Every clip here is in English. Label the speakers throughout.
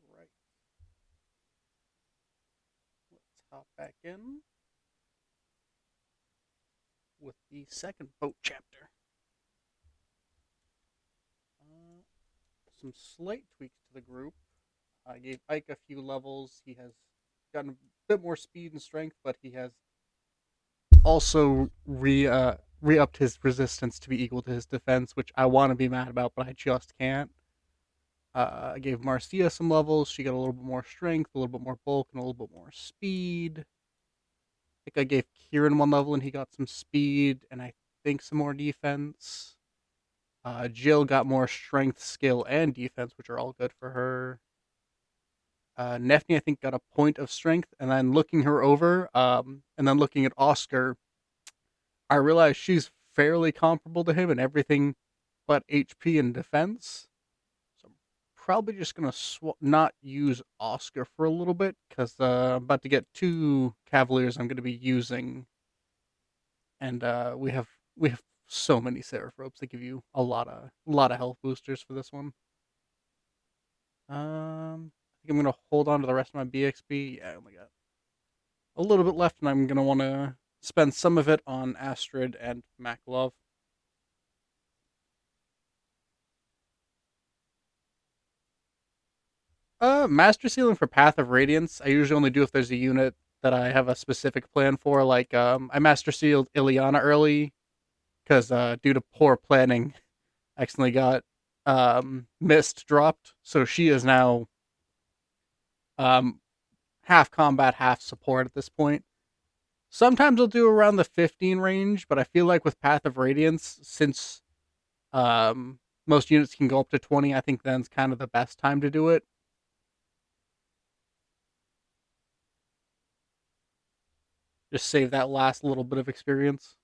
Speaker 1: Alright. Let's hop back in with the second boat chapter. Some slight tweaks to the group. I gave Ike a few levels. He has gotten a bit more speed and strength, but he has also re-upped his resistance to be equal to his defense, which I want to be mad about, but I just can't. I gave Marcia some levels. She got a little bit more strength, a little bit more bulk, and a little bit more speed. I think I gave Kieran one level and he got some speed and I think some more defense. Jill got more strength, skill, and defense, which are all good for her. Nefni, I think, got a point of strength, and then looking her over, and then looking at Oscar, I realized she's fairly comparable to him in everything but HP and defense. So I'm probably just gonna not use Oscar for a little bit because I'm about to get two cavaliers I'm gonna be using, and we have so many seraph ropes that give you a lot of health boosters for this one. I think I'm gonna hold on to the rest of my BXP. Yeah, I only got a little bit left, and I'm gonna want to spend some of it on Astrid and Makalov. Master Sealing for Path of Radiance. I usually only do if there's a unit that I have a specific plan for. Like, I Master Sealed Ileana early because due to poor planning, I accidentally got Mist dropped, so she is now um half combat, half support at this point. Sometimes I'll do around the 15 range, but I feel like with Path of Radiance, since most units can go up to 20, I think then's kind of the best time to do it. Just save that last little bit of experience.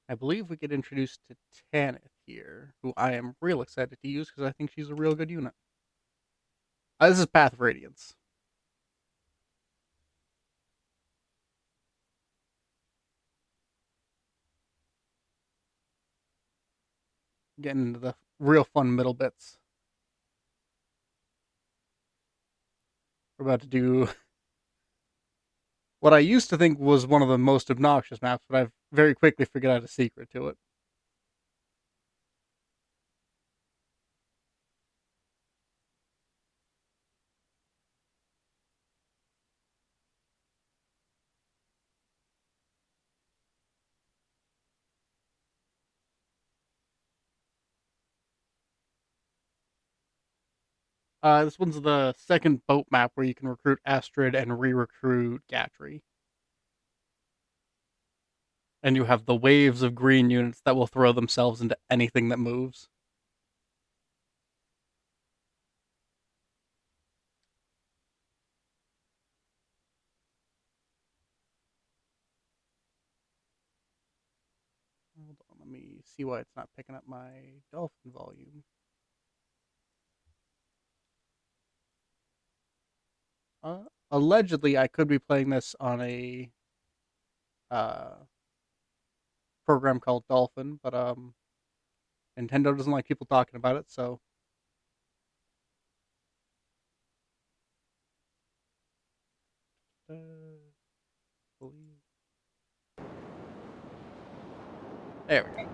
Speaker 1: I believe we get introduced to Tanith here, who I am real excited to use because I think she's a real good unit. This is Path of Radiance. Getting into the real fun middle bits. We're about to do what I used to think was one of the most obnoxious maps, but I've very quickly figured out a secret to it. This one's the second boat map where you can recruit Astrid and re-recruit Gatry. And you have the waves of green units that will throw themselves into anything that moves. Hold on, let me see why it's not picking up my dolphin volume. Allegedly, I could be playing this on a uh, program called Dolphin, but Nintendo doesn't like people talking about it, so. There we go.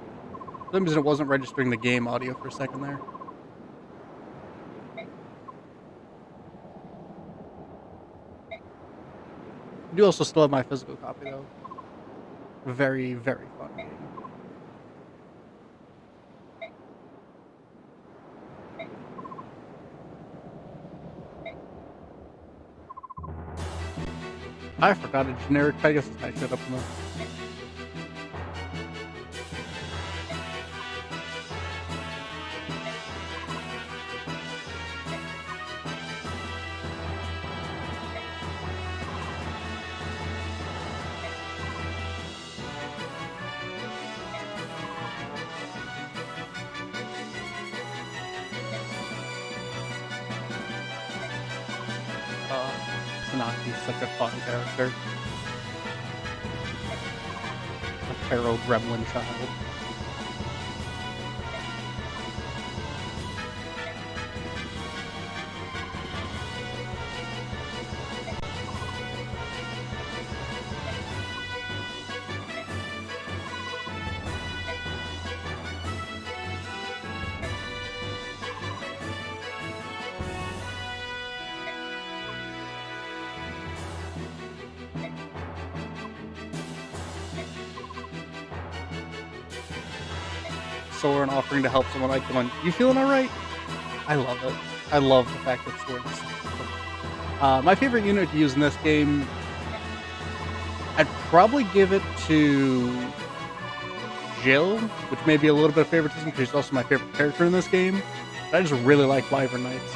Speaker 1: For some reason, it wasn't registering the game audio for a second there. I do also still have my physical copy, though. Very, very fun game. I forgot a generic Pegasus knight showed up in the. Tanaki's such a fun character. A feral gremlin child. Soren offering to help someone like going, "You feeling alright?" I love it. I love the fact that Soren's my favorite unit to use in this game, I'd probably give it to Jill, which may be a little bit of favoritism because she's also my favorite character in this game. I just really like Wyvern Knights.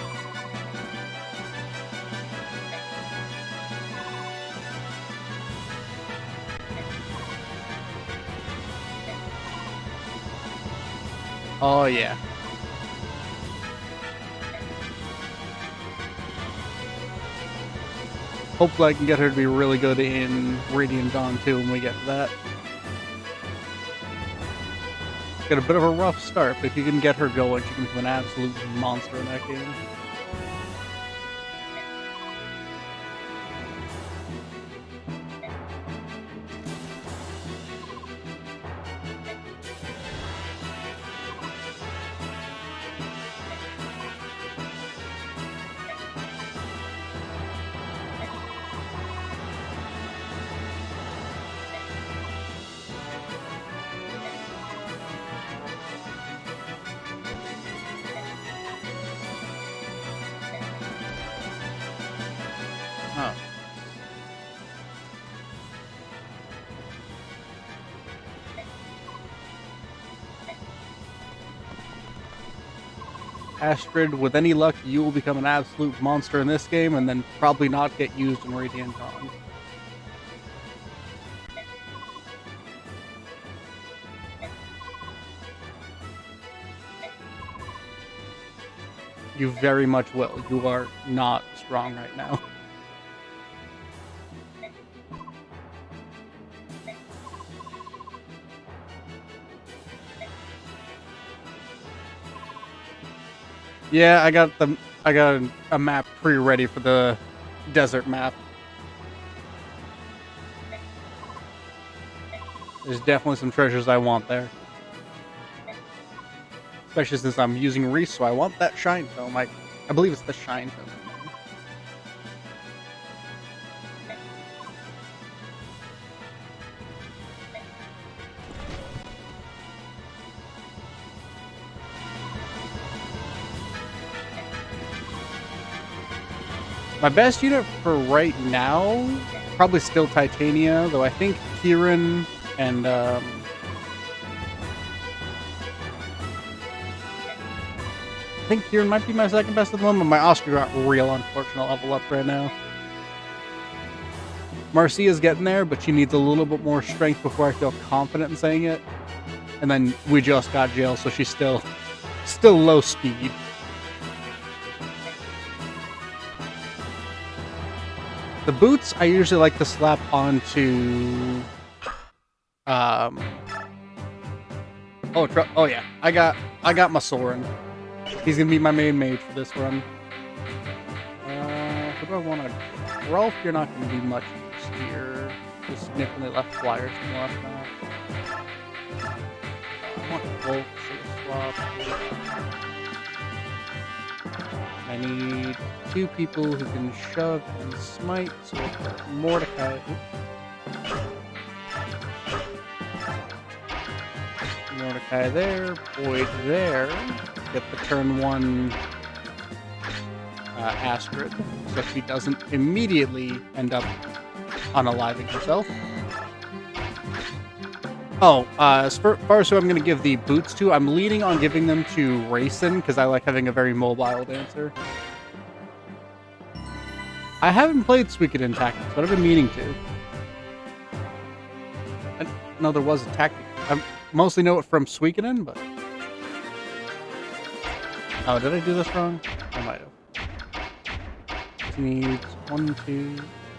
Speaker 1: Oh yeah. Hopefully I can get her to be really good in Radiant Dawn too when we get to that. Got a bit of a rough start, but if you can get her going, she can become an absolute monster in that game. Oh. Astrid, with any luck, you will become an absolute monster in this game and then probably not get used in Radiant Dawn. You very much will. You are not strong right now. Yeah, I got a map pre-ready for the desert map. There's definitely some treasures I want there. Especially since I'm using Reese, so I want that Shine Tome. I believe it's the Shine Tome. My best unit for right now, probably still Titania, though I think Kieran and I think Kieran might be my second best at the moment. My Oscar got real unfortunate level up right now. Marcia's getting there, but she needs a little bit more strength before I feel confident in saying it. And then we just got Jill, so she's still low speed. The boots I usually like to slap onto oh yeah, I got my Soren. He's gonna be my main mage for this run. Who do I want to? Rolf, you're not gonna be much use here. Just significantly left flyers from the last map. I want Wolf to swap. I need 2 people who can shove and smite, so we'll put Mordecai. Mordecai there, Boyd there. Get the turn 1 Astrid, so she doesn't immediately end up unaliving herself. Oh, as far as who I'm going to give the boots to, I'm leaning on giving them to Rayson, because I like having a very mobile dancer. I haven't played Suikoden Tactics, but I've been meaning to. I know there was a tactic. I mostly know it from Suikoden, but... Oh, did I do this wrong? I might have. he needs 1, 2,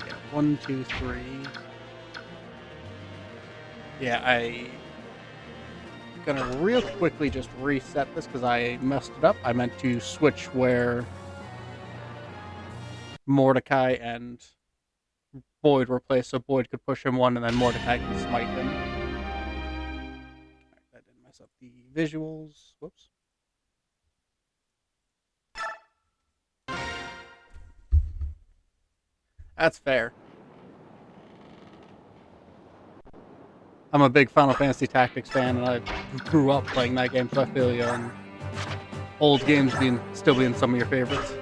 Speaker 1: yeah, 1, 2, 3. Yeah, I'm gonna real quickly just reset this because I messed it up. I meant to switch where Mordecai and Boyd were placed, so Boyd could push him 1 and then Mordecai can smite him. Right, that didn't mess up the visuals. Whoops. That's fair. I'm a big Final Fantasy Tactics fan, and I grew up playing that game, so I feel you on old games still being some of your favorites.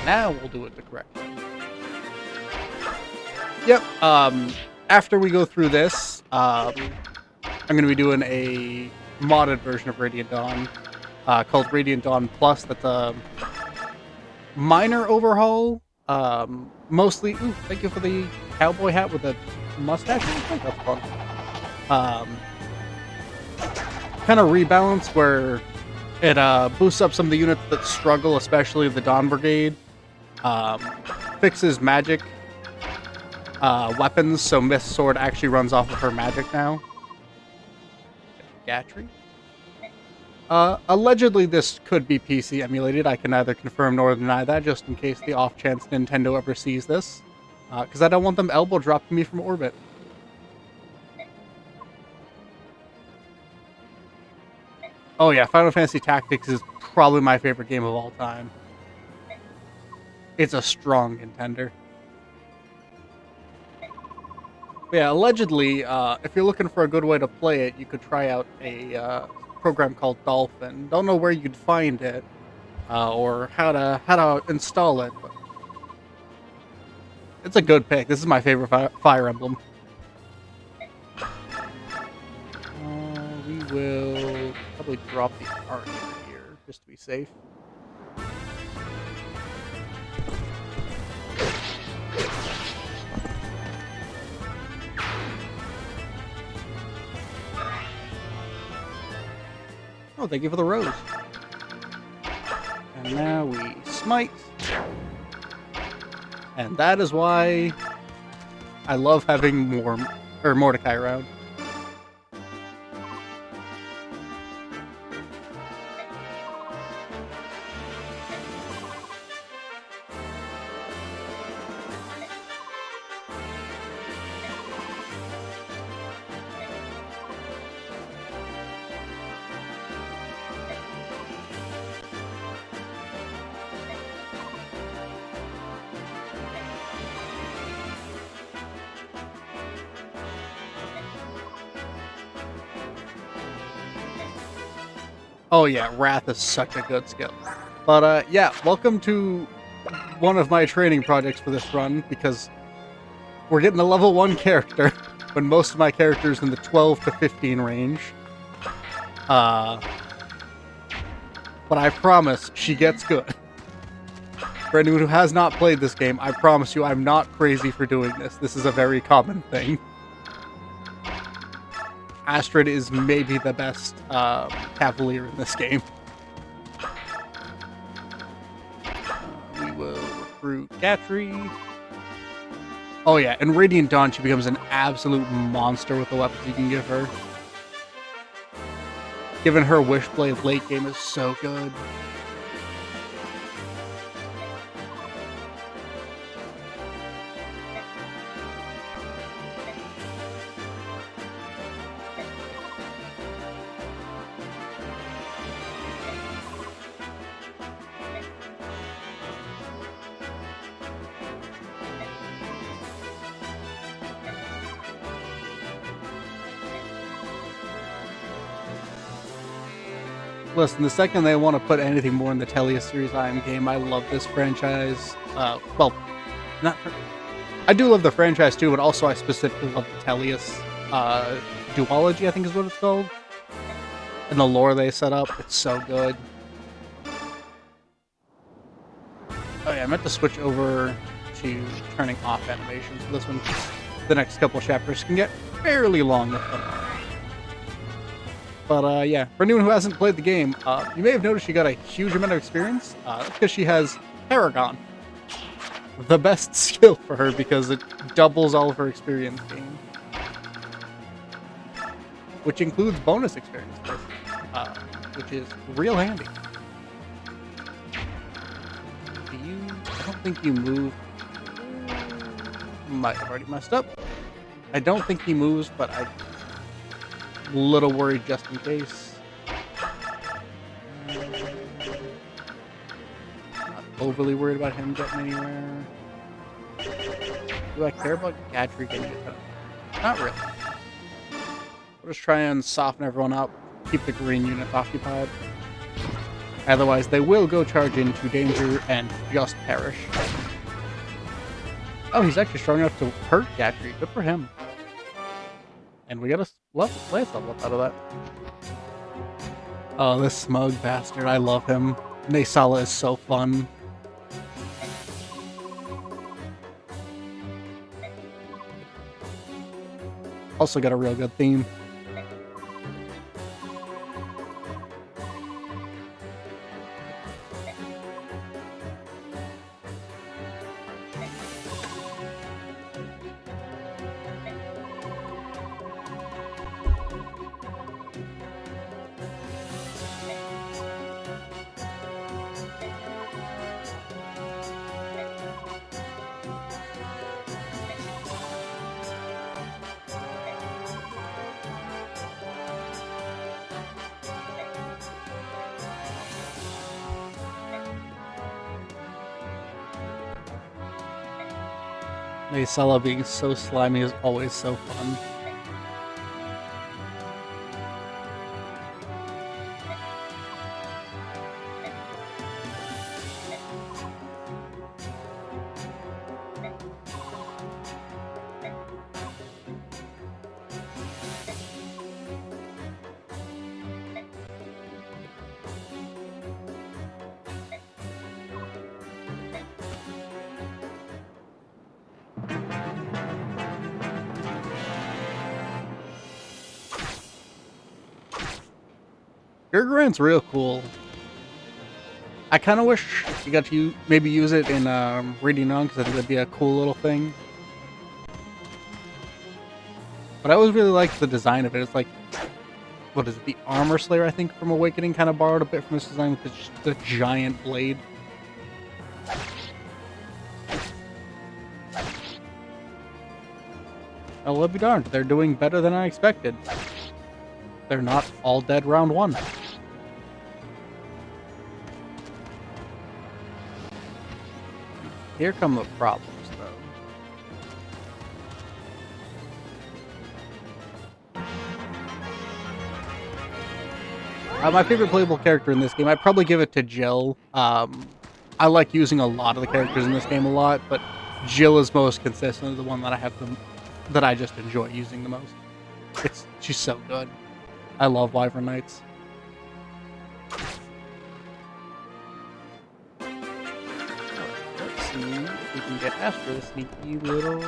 Speaker 1: Now we'll do it the correct way. Yep. After we go through this, I'm going to be doing a modded version of Radiant Dawn called Radiant Dawn Plus. That's a minor overhaul. Mostly. Ooh, thank you for the cowboy hat with a mustache. I think that's fun. Kind of rebalance where it boosts up some of the units that struggle, especially the Dawn Brigade. Fixes magic weapons, so Mist Sword actually runs off of her magic now. Gatry. Allegedly, this could be PC emulated. I can neither confirm nor deny that, just in case the off chance Nintendo ever sees this. Because I don't want them elbow dropping me from orbit. Oh yeah, Final Fantasy Tactics is probably my favorite game of all time. It's a strong contender. But yeah, allegedly, if you're looking for a good way to play it, you could try out a program called Dolphin. Don't know where you'd find it, or how to install it, but it's a good pick. This is my favorite Fire Emblem. We will probably drop the archer here, just to be safe. Oh, thank you for the rose. And now we smite. And that is why I love having Mordecai around. Oh yeah, Wrath is such a good skill. But yeah, welcome to one of my training projects for this run, because we're getting a level 1 character, when most of my characters in the 12 to 15 range. But I promise, she gets good. For anyone who has not played this game, I promise you I'm not crazy for doing this. This is a very common thing. Astrid is maybe the best cavalier in this game. We will recruit Gatry. Oh yeah, in Radiant Dawn she becomes an absolute monster with the weapons you can give her. Giving her Wishblade late game is so good. Listen, the second they want to put anything more in the Telia series, I am game. I love this franchise. Well, I do love the franchise too, but also I specifically love the Telius duology, I think is what it's called. And the lore they set up, it's so good. Oh yeah, I meant to switch over to turning off animations for this one. The next couple chapters can get fairly long with them. But yeah, for anyone who hasn't played the game, you may have noticed she got a huge amount of experience. That's because she has Paragon, the best skill for her because it doubles all of her experience gain, which includes bonus experience, which is real handy. I don't think you move. Might have already messed up. I don't think he moves, but I'm a little worried just in case. Not overly worried about him getting anywhere. Do I care about Gadry getting it done? Not really. We'll just try and soften everyone up, keep the green units occupied. Otherwise, they will go charge into danger and just perish. Oh, he's actually strong enough to hurt Gadry. Good for him. And we got a lance level up out of that. Oh, this smug bastard. I love him. Naysala is so fun. Also got a real good theme. Naysala being so slimy is always so fun. Gurgurant's real cool. I kind of wish you got to maybe use it in Reading On, because I think that'd be a cool little thing. But I always really liked the design of it. It's like, what is it, the Armor Slayer, I think, from Awakening kind of borrowed a bit from this design with the giant blade. I'll be darned, they're doing better than I expected. They're not all dead round one. Here come the problems, though. My favorite playable character in this game, I'd probably give it to Jill. I like using a lot of the characters in this game a lot, but Jill is most consistently the one that that I just enjoy using the most. She's so good. I love Wyvern Knights. Let's see if we can get Astrid a sneaky little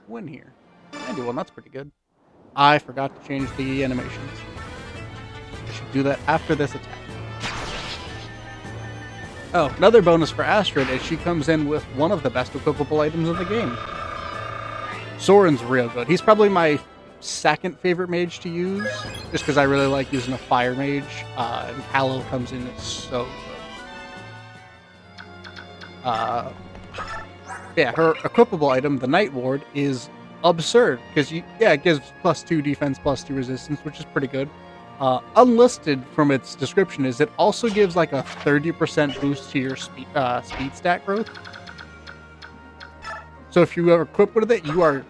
Speaker 1: win here. 91, that's pretty good. I forgot to change the animations. I should do that after this attack. Oh, another bonus for Astrid is she comes in with one of the best equipable items in the game. Soren's real good. He's probably my second favorite mage to use, just because I really like using a fire mage, and Makalov comes in, it's so good. Yeah, her equipable item, the Night Ward, is absurd, because it gives +2 defense, +2 resistance, which is pretty good. Unlisted from its description is it also gives like a 30% boost to your speed stat growth. So if you are equipped with it, you are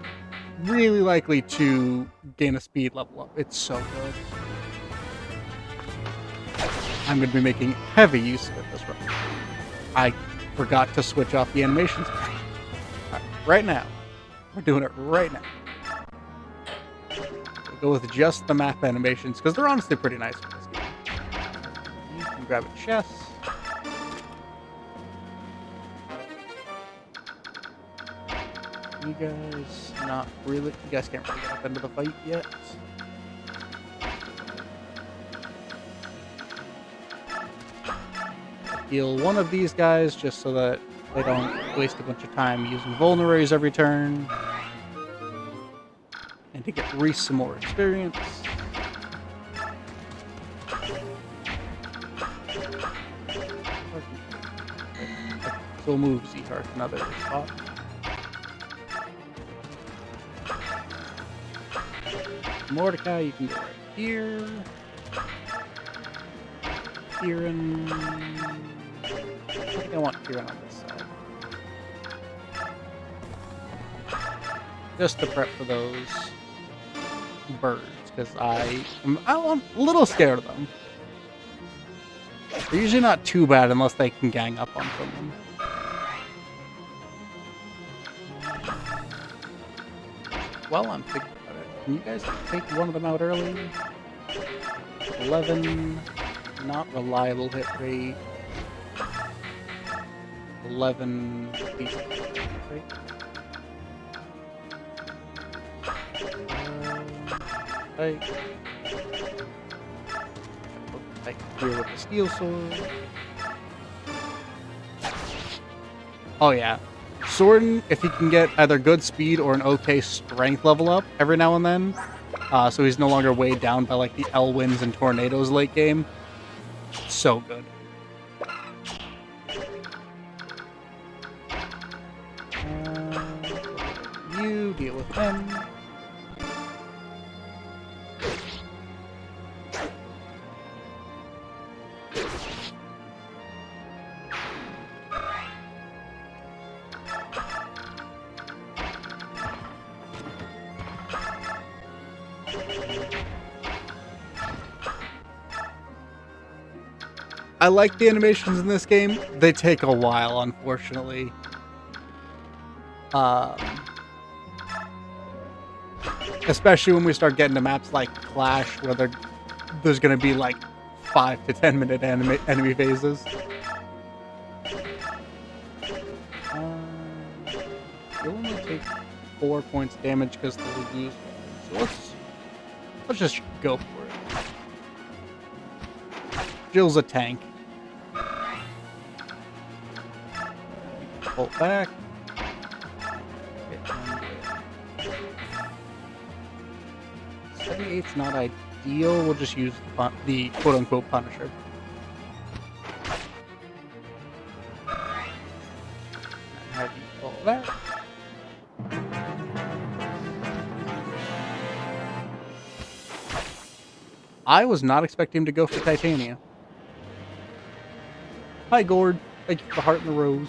Speaker 1: really likely to gain a speed level up. It's so good. I'm going to be making heavy use of it this run. I forgot to switch off the animations. Right now. We're doing it right now. We'll go with just the map animations, because they're honestly pretty nice for this game. You can grab a chest. You guys not really... You guys can't really get up into the fight yet. heal one of these guys just so that they don't waste a bunch of time using vulneraries every turn. And to get Reese some more experience. We'll move Zehar to another spot. Mordecai, you can go right here. Kieran. I think I want Kieran on this side. Just to prep for those birds, because I'm a little scared of them. They're usually not too bad unless they can gang up on someone. Well, I'm thinking about it. Can you guys take one of them out early? 11, not reliable hit rate. 11, decent hit rate. Right. Right here with the steel sword. Oh yeah. Sworden, if he can get either good speed or an okay strength level up every now and then, so he's no longer weighed down by like the Elwinds and Tornadoes late game. So good. You deal with him. I like the animations in this game. They take a while, unfortunately. Especially when we start getting to maps like Clash, where there's going to be like 5 to 10 minute enemy phases. You'll only take 4 points damage because they'll use. So let's just go for it. Jill's a tank. Pull back. 78's not ideal. We'll just use the quote-unquote Punisher. Have you pull that? I was not expecting him to go for Titania. Hi, Gord. Thank you for the heart and the rose.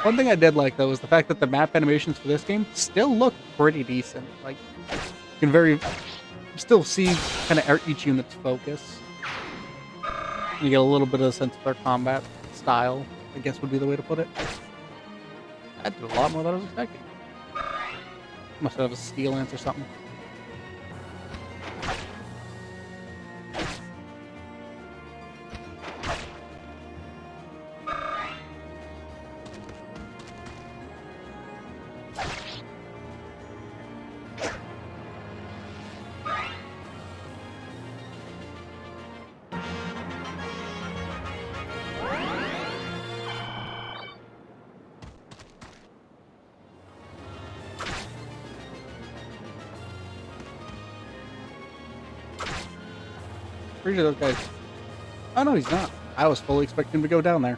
Speaker 1: One thing I did like, though, is the fact that the map animations for this game still look pretty decent. Like, you can still see kind of each unit's focus. You get a little bit of a sense of their combat style, I guess would be the way to put it. That did a lot more than I was expecting. Must have a steel lance or something. Pretty sure those guys. Oh no, he's not. I was fully expecting him to go down there.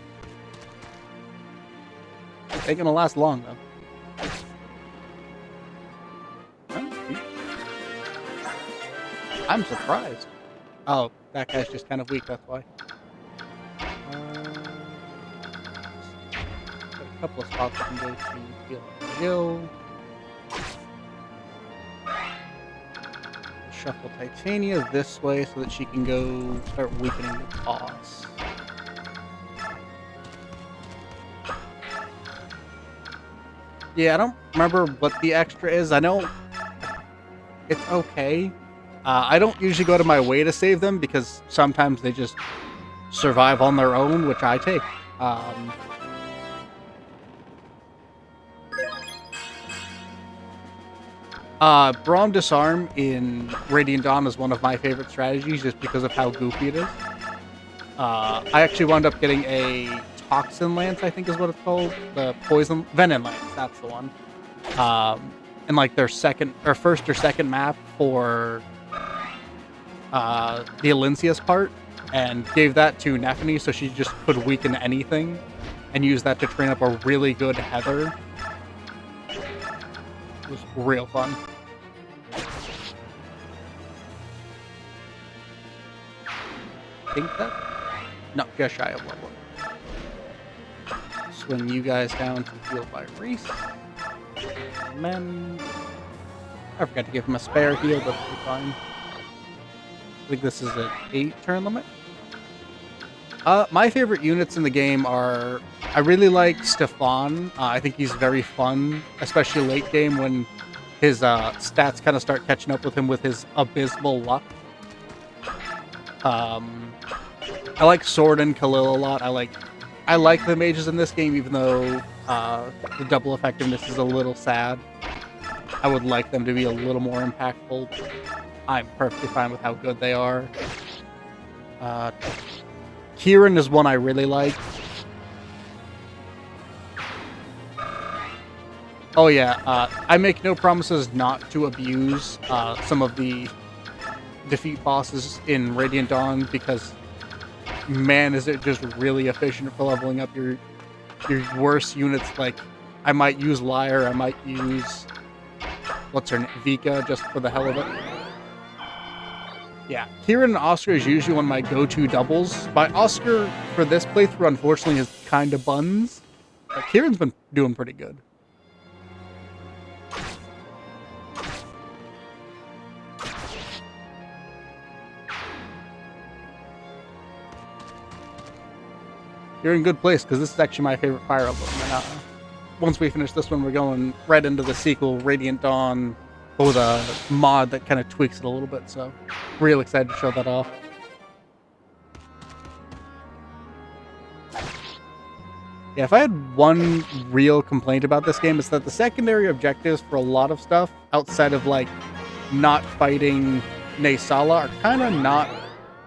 Speaker 1: Ain't gonna last long though. I'm surprised. Oh, that guy's just kind of weak, that's why. Got a couple of spots I can go to heal Jill. Shuffle Titania this way so that she can go start weakening the boss. Yeah, I don't remember what the extra is. I know it's okay. I don't usually go to my way to save them because sometimes they just survive on their own, which I take. Braum Disarm in Radiant Dawn is one of my favorite strategies just because of how goofy it is. I actually wound up getting a Toxin Lance, I think is what it's called. The Poison... Venom Lance, that's the one. In like their first or second map for the Elincius part, and gave that to Nephany so she just could weaken anything and use that to train up a really good Heather. It was real fun. I think that... No, just shy of level. Swing you guys down to heal by Reese. And then... I forgot to give him a spare heal, but it'll be fine. I think this is an 8 turn limit. My favorite units in the game are... I really like Stefan. I think he's very fun, especially late game when his stats kind of start catching up with him with his abysmal luck. I like Sword and Khalil a lot. I like the mages in this game, even though the double effectiveness is a little sad. I would like them to be a little more impactful. I'm perfectly fine with how good they are. Kieran is one I really like. Oh yeah, I make no promises not to abuse some of the defeat bosses in Radiant Dawn, because man is it just really efficient for leveling up your worst units. Like, I might use Lyre, I might use what's her name, Vika, just for the hell of it. Yeah, Kieran and Oscar is usually one of my go-to doubles. My Oscar for this playthrough, unfortunately, is kind of buns. But Kieran's been doing pretty good. You're in good place, because this is actually my favorite Fire Emblem. And, once we finish this one, we're going right into the sequel, Radiant Dawn, with a mod that kind of tweaks it a little bit, so real excited to show that off. Yeah, if I had one real complaint about this game, it's that the secondary objectives for a lot of stuff, outside of, like, not fighting Naysala, are kind of not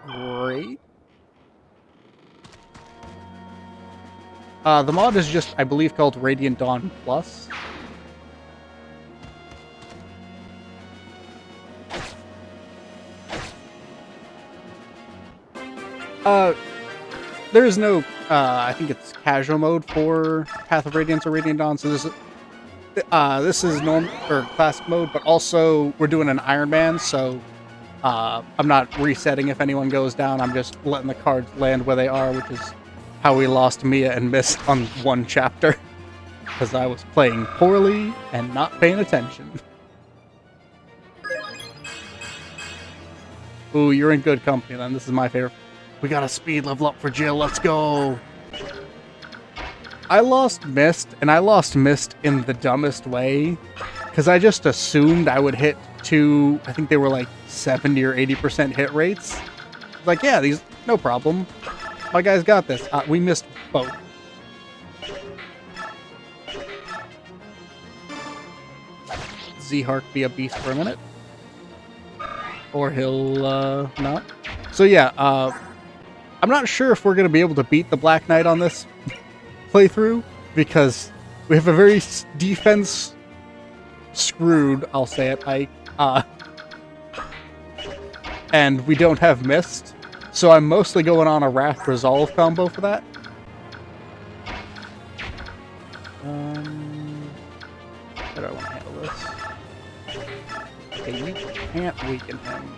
Speaker 1: great. The mod is just, I believe, called Radiant Dawn Plus. There is no, I think it's casual mode for Path of Radiance or Radiant Dawn, so this is normal, or classic mode, but also we're doing an Iron Man, so I'm not resetting if anyone goes down, I'm just letting the cards land where they are, which is how we lost Mia and Mist on one chapter, because I was playing poorly and not paying attention. Ooh, you're in good company then, this is my favorite. We got a speed level up for Jill, let's go! I lost Mist, and I lost Mist in the dumbest way, because I just assumed I would hit two, I think they were like 70 or 80% hit rates. Like, yeah, these, no problem. My guys got this. We missed both. Z-Hark be a beast for a minute. Or he'll, not. So yeah, I'm not sure if we're going to be able to beat the Black Knight on this playthrough, because we have a very defense screwed, I'll say it, Ike. And we don't have Mist. So I'm mostly going on a Wrath Resolve combo for that. How do I want to handle this? Okay, you can't weaken him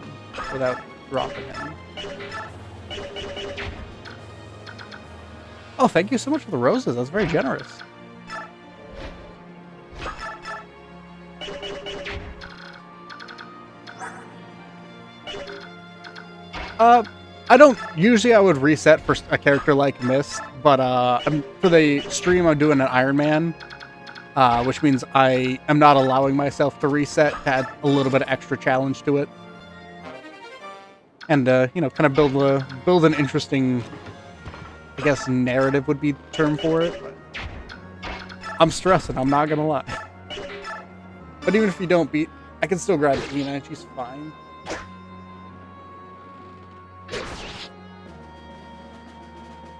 Speaker 1: without dropping him. Oh, thank you so much for the roses. That's very generous. I don't usually. I would reset for a character like Mist, but for the stream, I'm doing an Iron Man, which means I am not allowing myself to reset to add a little bit of extra challenge to it, and you know, kind of build an interesting, I guess, narrative would be the term for it. But I'm stressing. I'm not gonna lie. But even if you don't beat I can still grab Lena and she's fine.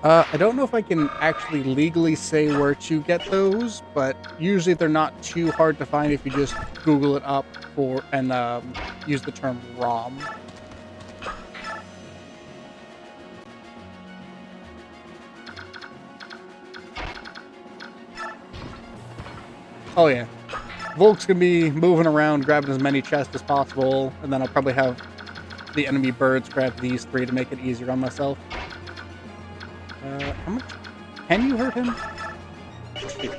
Speaker 1: I don't know if I can actually legally say where to get those, but usually they're not too hard to find if you just Google it up and use the term ROM. Oh yeah. Volk's gonna be moving around, grabbing as many chests as possible, and then I'll probably have the enemy birds grab these 3 to make it easier on myself. How much? Can you hurt him? 2.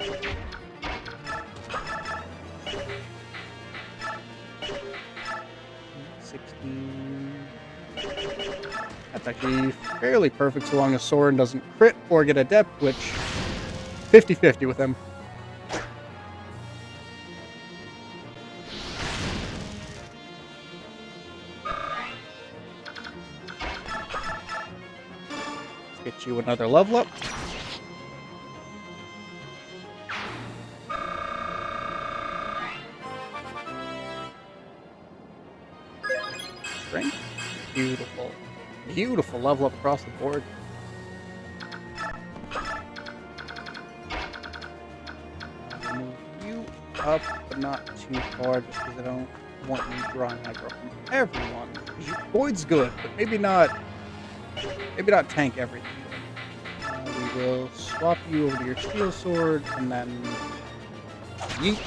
Speaker 1: That's actually fairly perfect so long as Soren doesn't crit or get adept, which 50-50 with him. Let's get you another level up. Strength. Beautiful. Beautiful level up across the board. I'll move you up, but not too far, just because I don't want you drawing aggro from everyone. Boyd's good, but maybe not tank everything. We will swap you over to your steel sword, and then yeet.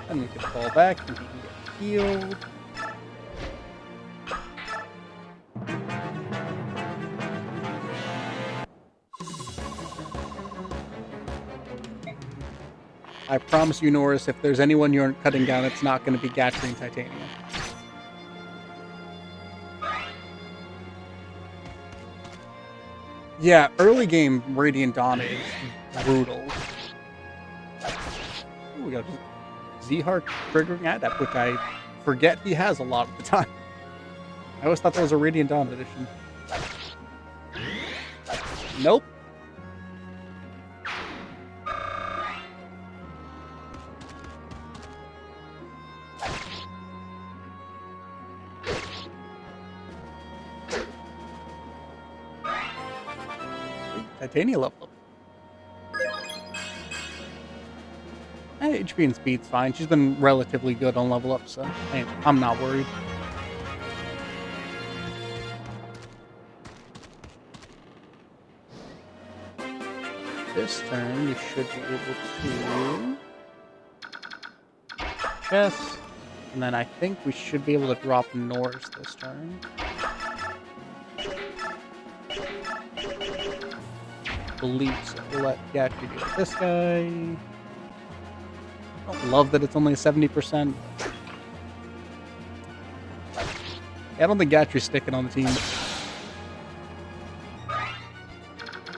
Speaker 1: And we can fall back, and he can get healed. I promise you, Norris, if there's anyone you're cutting down, it's not going to be Gatry and Titanium. Yeah, early game Radiant Dawn is brutal. Ooh, we got Z-Heart triggering adept, which I forget he has a lot of the time. I always thought that was a Radiant Dawn edition. Nope. Titania level up. HP and speed's fine. She's been relatively good on level up, so I'm not worried. This turn, we should be able to chest, and then I think we should be able to drop Norse this turn. Believe so. We'll let Gatry do it. This guy. I don't love that it's only 70%. Yeah, I don't think Gatry's sticking on the team.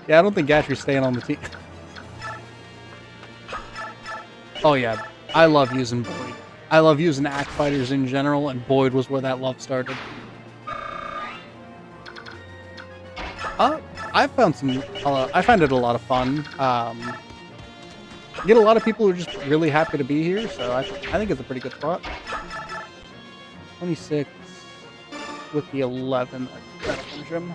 Speaker 1: Yeah, I don't think Gatry's staying on the team. Oh yeah, I love using Boyd. I love using axe fighters in general, and Boyd was where that love started. I find it a lot of fun. Get a lot of people who are just really happy to be here, so I think it's a pretty good spot. 26 with the 11. That'll finish him.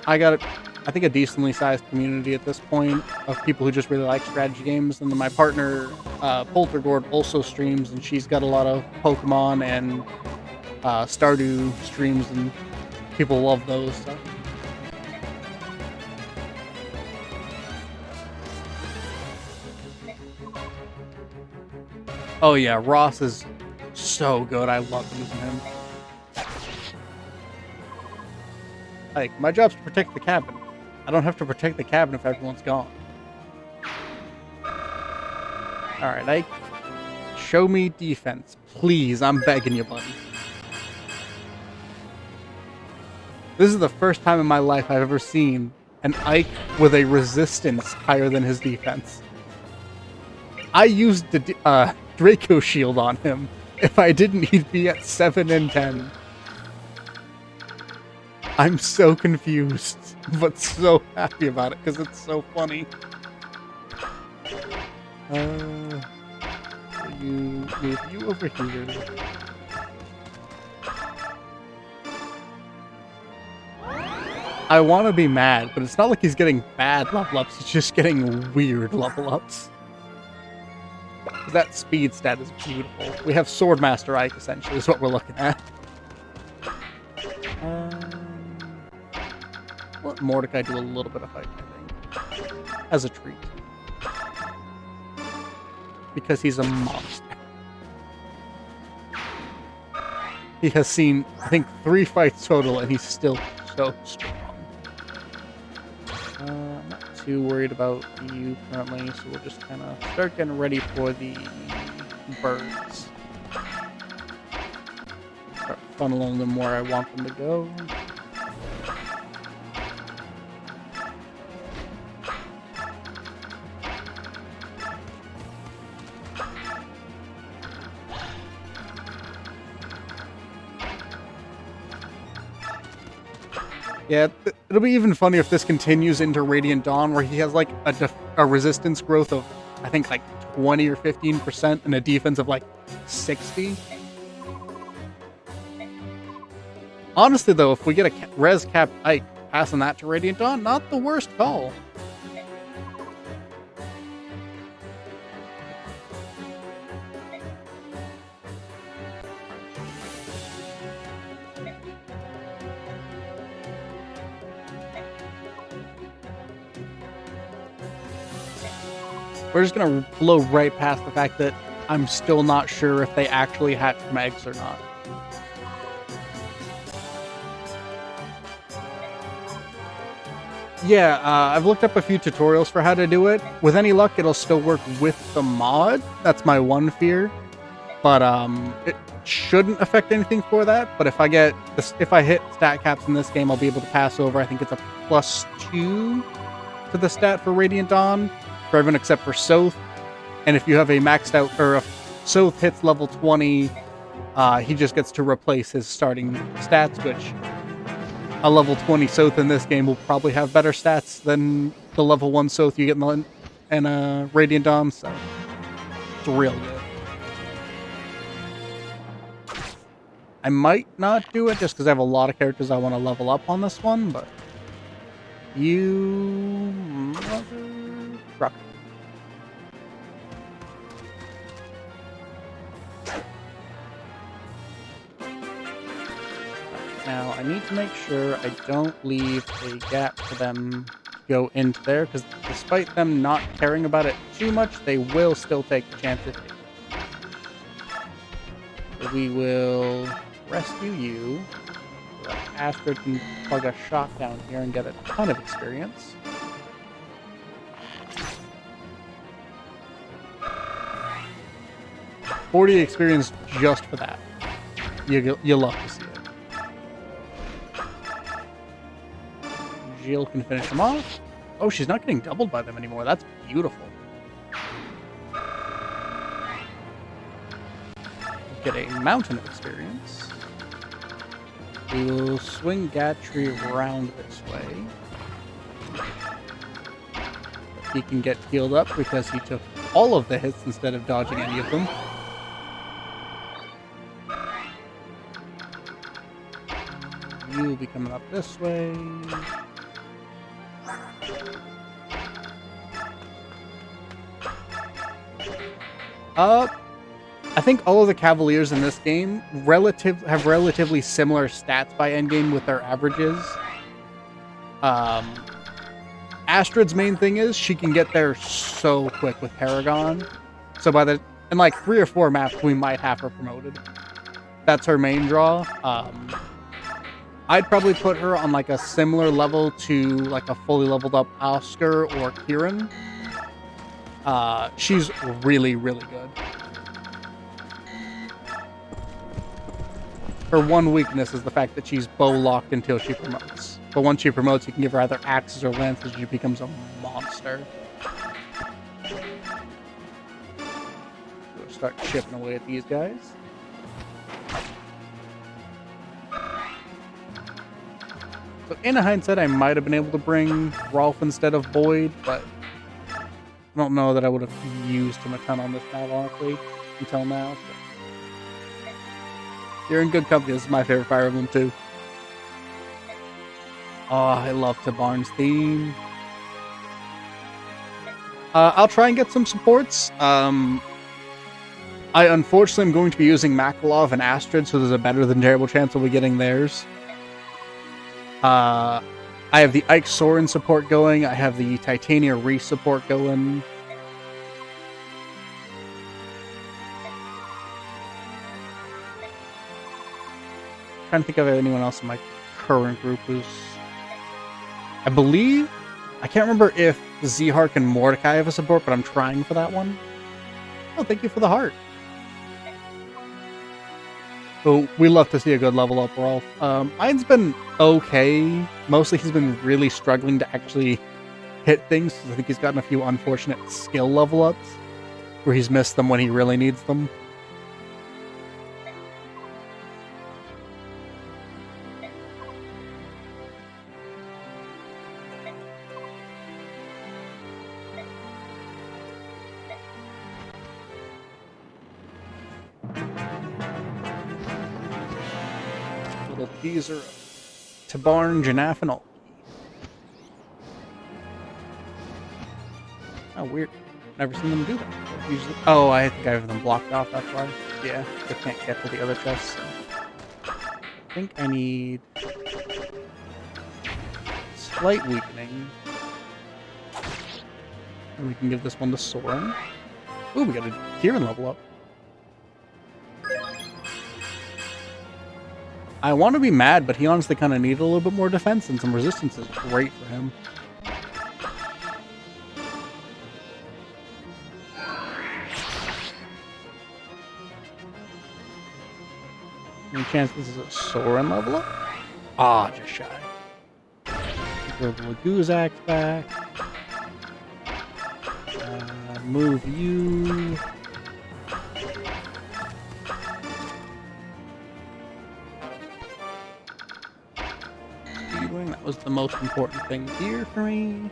Speaker 1: I got, I think, a decently sized community at this point of people who just really like strategy games, and then my partner, Poltergord, also streams, and she's got a lot of Pokemon and Stardew streams, and people love those. So. Oh yeah, Ross is so good. I love using him. Like, my job's to protect the cabin. I don't have to protect the cabin if everyone's gone. Alright, Ike. Show me defense. Please, I'm begging you, buddy. This is the first time in my life I've ever seen an Ike with a resistance higher than his defense. I used the Draco Shield on him. If I didn't, he'd be at 7 and 10. I'm so confused, but so happy about it because it's so funny. You move you over here. I want to be mad, but it's not like he's getting bad level ups. He's just getting weird level ups. That speed stat is beautiful. We have Swordmaster Ike, essentially, is what we're looking at. Let Mordecai do a little bit of fighting, I think. As a treat. Because he's a monster. He has seen, I think, 3 fights total, and he's still so strong. I'm not too worried about you currently, so we'll just kind of start getting ready for the birds. Start funneling them where I want them to go. Yeah, it'll be even funny if this continues into Radiant Dawn, where he has like a resistance growth of, I think, like 20 or 15% and a defense of like 60. Honestly, though, if we get a res cap Ike passing that to Radiant Dawn, not the worst call. We're just going to blow right past the fact that I'm still not sure if they actually hatch from eggs or not. Yeah, I've looked up a few tutorials for how to do it. With any luck, it'll still work with the mod. That's my one fear. But it shouldn't affect anything for that. But if I hit stat caps in this game, I'll be able to pass over. I think it's a +2 to the stat for Radiant Dawn. For everyone except for Soth. And if you have a maxed out, or if Soth hits level 20, he just gets to replace his starting stats, which a level 20 Soth in this game will probably have better stats than the level 1 Soth you get in Radiant Dawn, so it's real good. I might not do it just because I have a lot of characters I want to level up on this one, but you mother trucker. Now, I need to make sure I don't leave a gap for them to go into there, because despite them not caring about it too much, they will still take the chance if they can. So we will rescue you, so that Astrid can plug a shot down here and get a ton of experience. $40 experience just for that. You'll love to see it. Jill can finish them off. Oh, she's not getting doubled by them anymore. That's beautiful. Get a mountain of experience. We will swing Gatry around this way. He can get healed up because he took all of the hits instead of dodging any of them. You will be coming up this way. I think all of the Cavaliers in this game have relatively similar stats by endgame with their averages. Astrid's main thing is she can get there so quick with Paragon. So in like 3 or 4 maps, we might have her promoted. That's her main draw. I'd probably put her on like a similar level to like a fully leveled up Oscar or Kieran. She's really, really good. Her one weakness is the fact that she's bow locked until she promotes. But once she promotes, you can give her either axes or lances, she becomes a monster. We'll start chipping away at these guys. So in hindsight, I might have been able to bring Rolf instead of Boyd, but I don't know that I would have used him a ton on this map, honestly, until now. So. You're in good company. This is my favorite Fire Emblem too. Oh, I love Tabarn's theme. I'll try and get some supports. I unfortunately am going to be using Makalov and Astrid, so there's a better than terrible chance of we getting theirs. I have the Ike Soren support going. I have the Titania Reese support going. I'm trying to think of anyone else in my current group who's... I believe... I can't remember if Zehark and Mordecai have a support, but I'm trying for that one. Oh, thank you for the heart. So we love to see a good level up, Rolf. Mine's been okay. Mostly he's been really struggling to actually hit things. I think he's gotten a few unfortunate skill level ups where he's missed them when he really needs them. Teaser of Tabarn Janafinal. Oh, weird. Never seen them do that. Usually, oh, I think I have them blocked off, that's why. Yeah, they can't get to the other chests. So. I think I need slight weakening. And we can give this one to Soren. Ooh, we got a Kieran level up. I want to be mad, but he honestly kind of needed a little bit more defense, and some resistance is great for him. Any chance this is a Soren level up? Ah, just shy. Throw the Laguzak back. Move you. That was the most important thing here for me.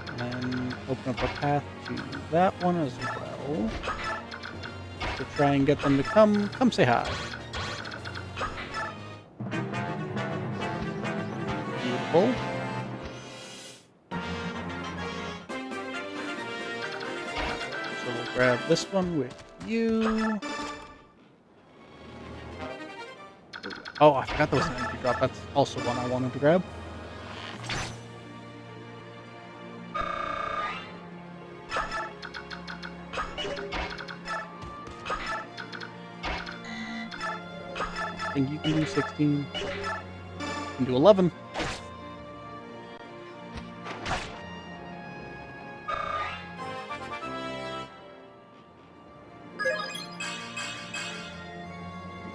Speaker 1: And then open up a path to that one as well. To try and get them to come say hi. Beautiful. So we'll grab this one with you. Oh, I forgot there was an energy drop. That's also one I wanted to grab. I think you can do 16. You can do 11.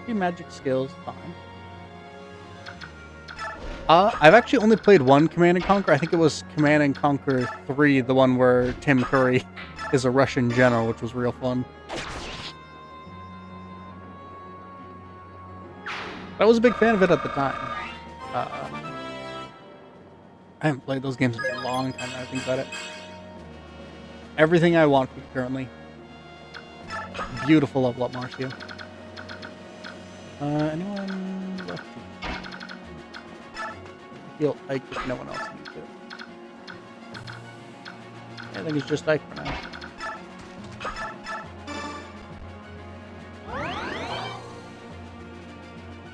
Speaker 1: Your magic skills, fine. I've actually only played one Command & Conquer. I think it was Command & Conquer 3, the one where Tim Curry is a Russian general, which was real fun. I was a big fan of it at the time. I haven't played those games in a long time, I think about it. Everything I want from currently. Beautiful level up, Marcio. Anyone left? Heal Ike if no one else needs it. I think it's just Ike for now.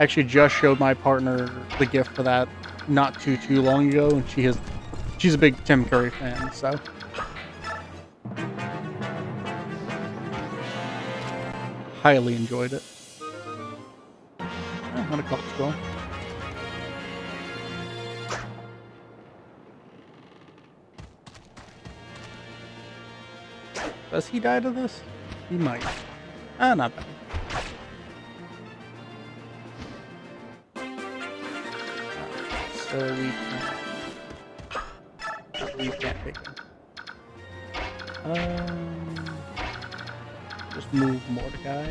Speaker 1: Actually just showed my partner the gift for that not too long ago, and she's a big Tim Curry fan, so highly enjoyed it. Not a cult scroll. Does he die to this? He might. Not bad. So we can't pick him. Just move Mordecai.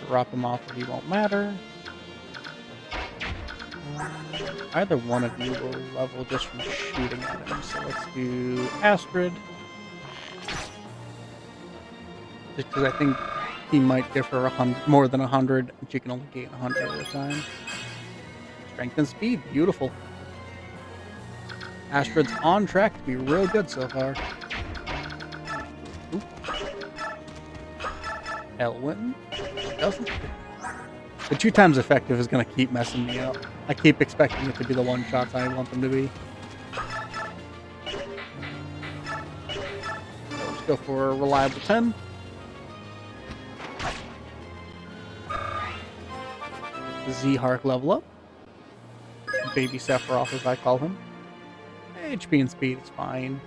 Speaker 1: drop him off or he won't matter. Either one of you will level just from shooting at him. So let's do Astrid. Just because I think he might differ more than 100, and she can only gain 100 at a time. Strength and speed, beautiful. Astrid's on track to be real good so far. Oop. Elwyn doesn't. The 2 times effective is going to keep messing me up. I keep expecting it to be the one shots I want them to be. So let's go for a reliable 10. Z-Hark level up. Baby Sephiroth, as I call him. HP and speed is fine.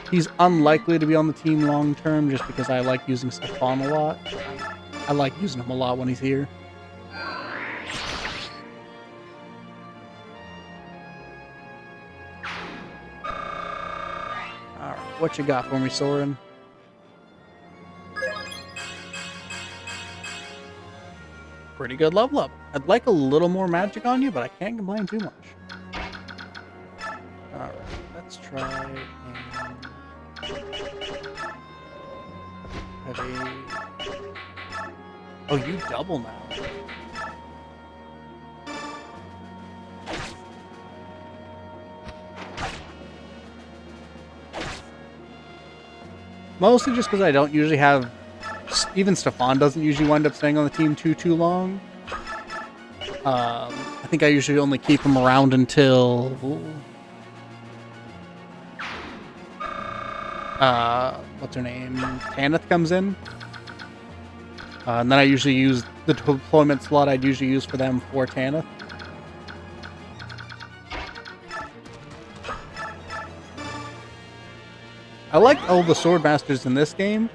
Speaker 1: He's unlikely to be on the team long term just because I like using Stefan a lot. I like using him a lot when he's here. Alright, what you got for me, Soren? Pretty good level up. I'd like a little more magic on you, but I can't complain too much. Alright, let's try and have a... Oh, you double now. Mostly just because I don't usually have... Even Stefan doesn't usually wind up staying on the team too long. I think I usually only keep him around until... what's her name? Tanith comes in. And then I usually use the deployment slot I'd usually use for them for Tanith. I like all the Sword Masters in this game.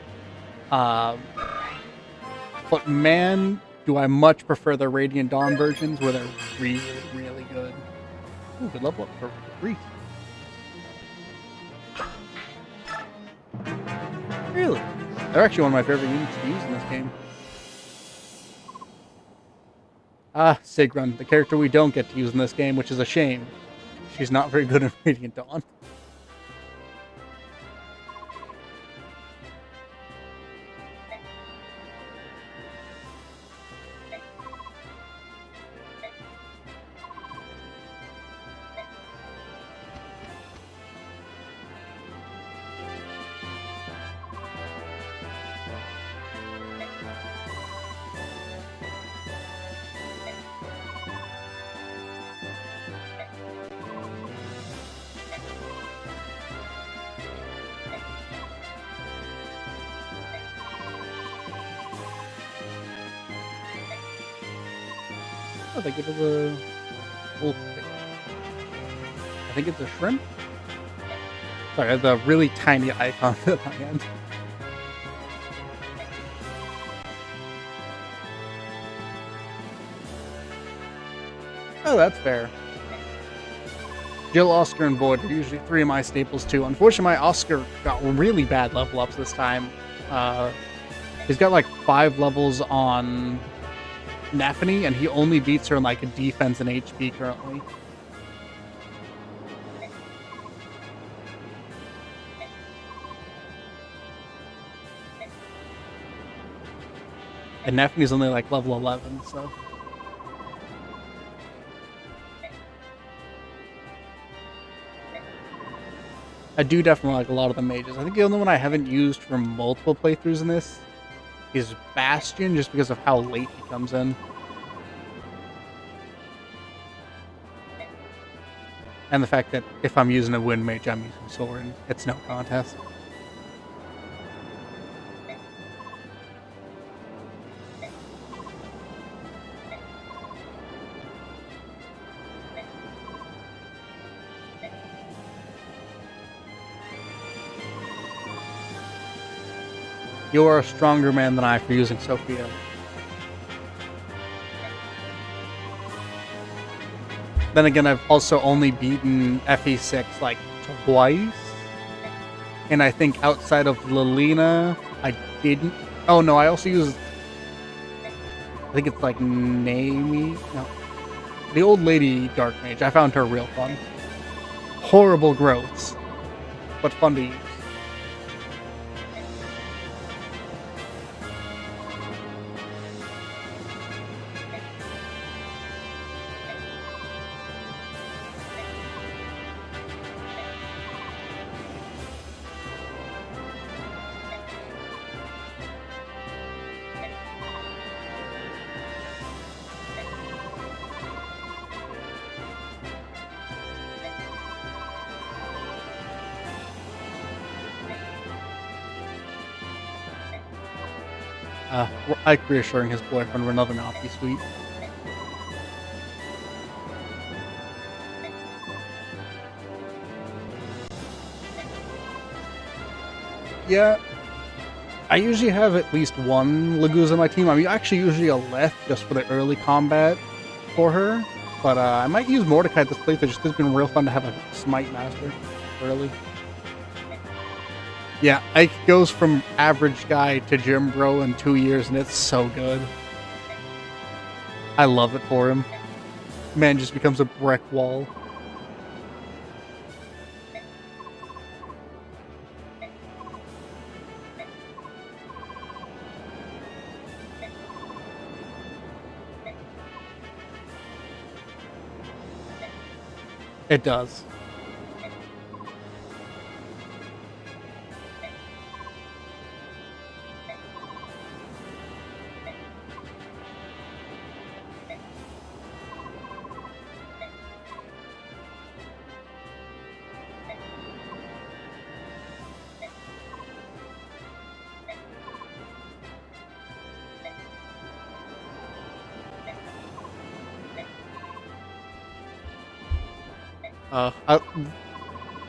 Speaker 1: But man, do I much prefer the Radiant Dawn versions where they're really, really good. Ooh, good level up for Reese. Really? They're actually one of my favorite units to use in this game. Ah, Sigrun, the character we don't get to use in this game, which is a shame. She's not very good in Radiant Dawn. Oh, they give us a wolf fish. I think it's a shrimp. Sorry, the really tiny icon at my end. Oh, that's fair. Jill, Oscar, and Void are usually 3 of my staples too. Unfortunately, my Oscar got really bad level ups this time. He's got like 5 levels on Naphany, and he only beats her in like a defense and HP currently. And Naphany's only like level 11, so... I do definitely like a lot of the mages. I think the only one I haven't used for multiple playthroughs in this is Bastion, just because of how late he comes in. And the fact that if I'm using a wind mage, I'm using Soren. It's no contest. You are a stronger man than I for using Sophia. Then again, I've also only beaten FE6 like twice. And I think outside of Lilina, I didn't... Oh no, I also used I think it's like Naomi. No, the old lady dark mage. I found her real fun. Horrible growths, but fun to use. Ike reassuring his boyfriend would not be sweet. Yeah, I usually have at least one Laguz on my team. I'm actually usually a left just for the early combat for her, but I might use Mordecai this playthrough just because it's been real fun to have a Smite Master early. Yeah, Ike goes from average guy to gym bro in 2 years, and it's so good. I love it for him. Man just becomes a brick wall. It does.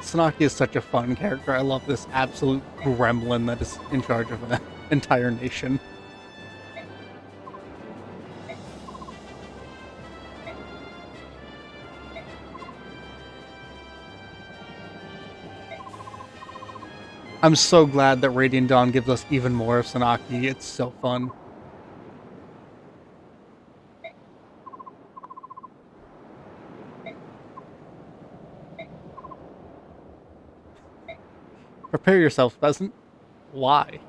Speaker 1: Tsunaki is such a fun character. I love this absolute gremlin that is in charge of an entire nation. I'm so glad that Radiant Dawn gives us even more of Tsunaki. It's so fun. Prepare yourself, peasant. Why?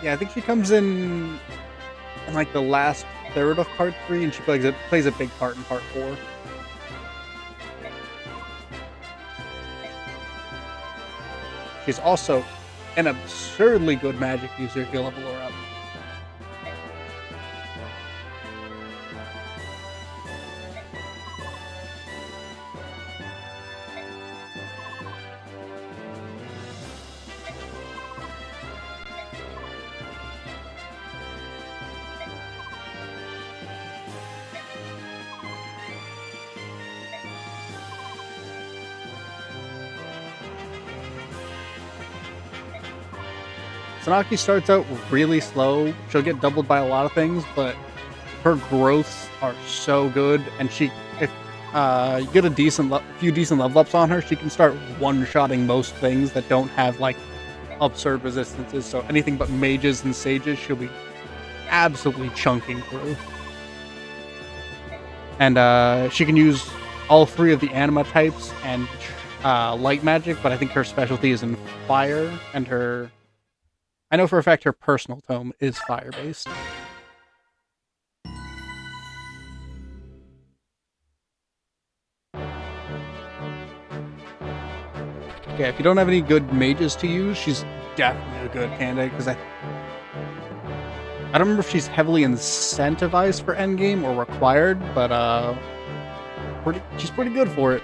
Speaker 1: Yeah, I think she comes in like the last third of part 3, and she plays a big part in part 4. She's also an absurdly good magic user if you level her up. Tsunaki starts out really slow. She'll get doubled by a lot of things, but her growths are so good. And if you get a few decent level ups on her, she can start one-shotting most things that don't have like absurd resistances. So anything but mages and sages, she'll be absolutely chunking through. And she can use all 3 of the anima types and light magic, but I think her specialty is in fire, and I know for a fact her personal tome is fire-based. Yeah, if you don't have any good mages to use, she's definitely a good candidate, because I don't remember if she's heavily incentivized for endgame or required, but she's pretty good for it.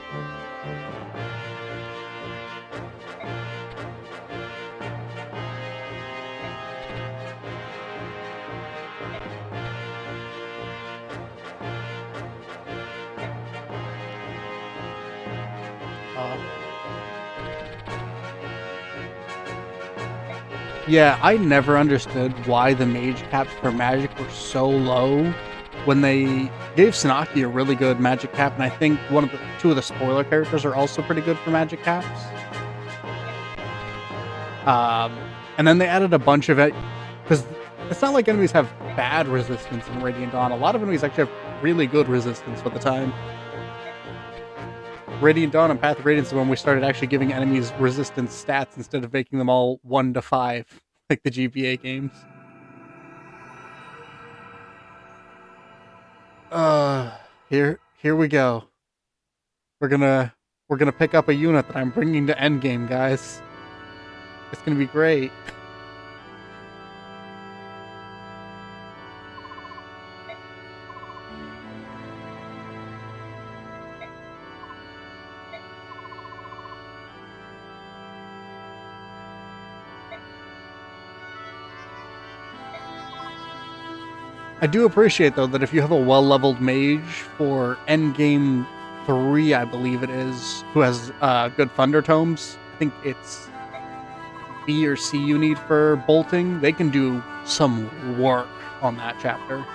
Speaker 1: Uh, yeah, I never understood why the mage caps for magic were so low when they gave Sanaki a really good magic cap, and I think two of the spoiler characters are also pretty good for magic caps. Um, and then they added a bunch of it because it's not like enemies have bad resistance in Radiant Dawn. A lot of enemies actually have really good resistance for the time. Radiant Dawn and Path of Radiance is when we started actually giving enemies resistance stats instead of making them all 1 to 5 like the GBA games. Uh, here we go. We're gonna we're gonna pick up a unit that I'm bringing to endgame, guys. It's gonna be great. I do appreciate though that if you have a well-leveled mage for endgame 3, I believe it is, who has good thunder tomes. I think it's B or C you need for bolting. They can do some work on that chapter.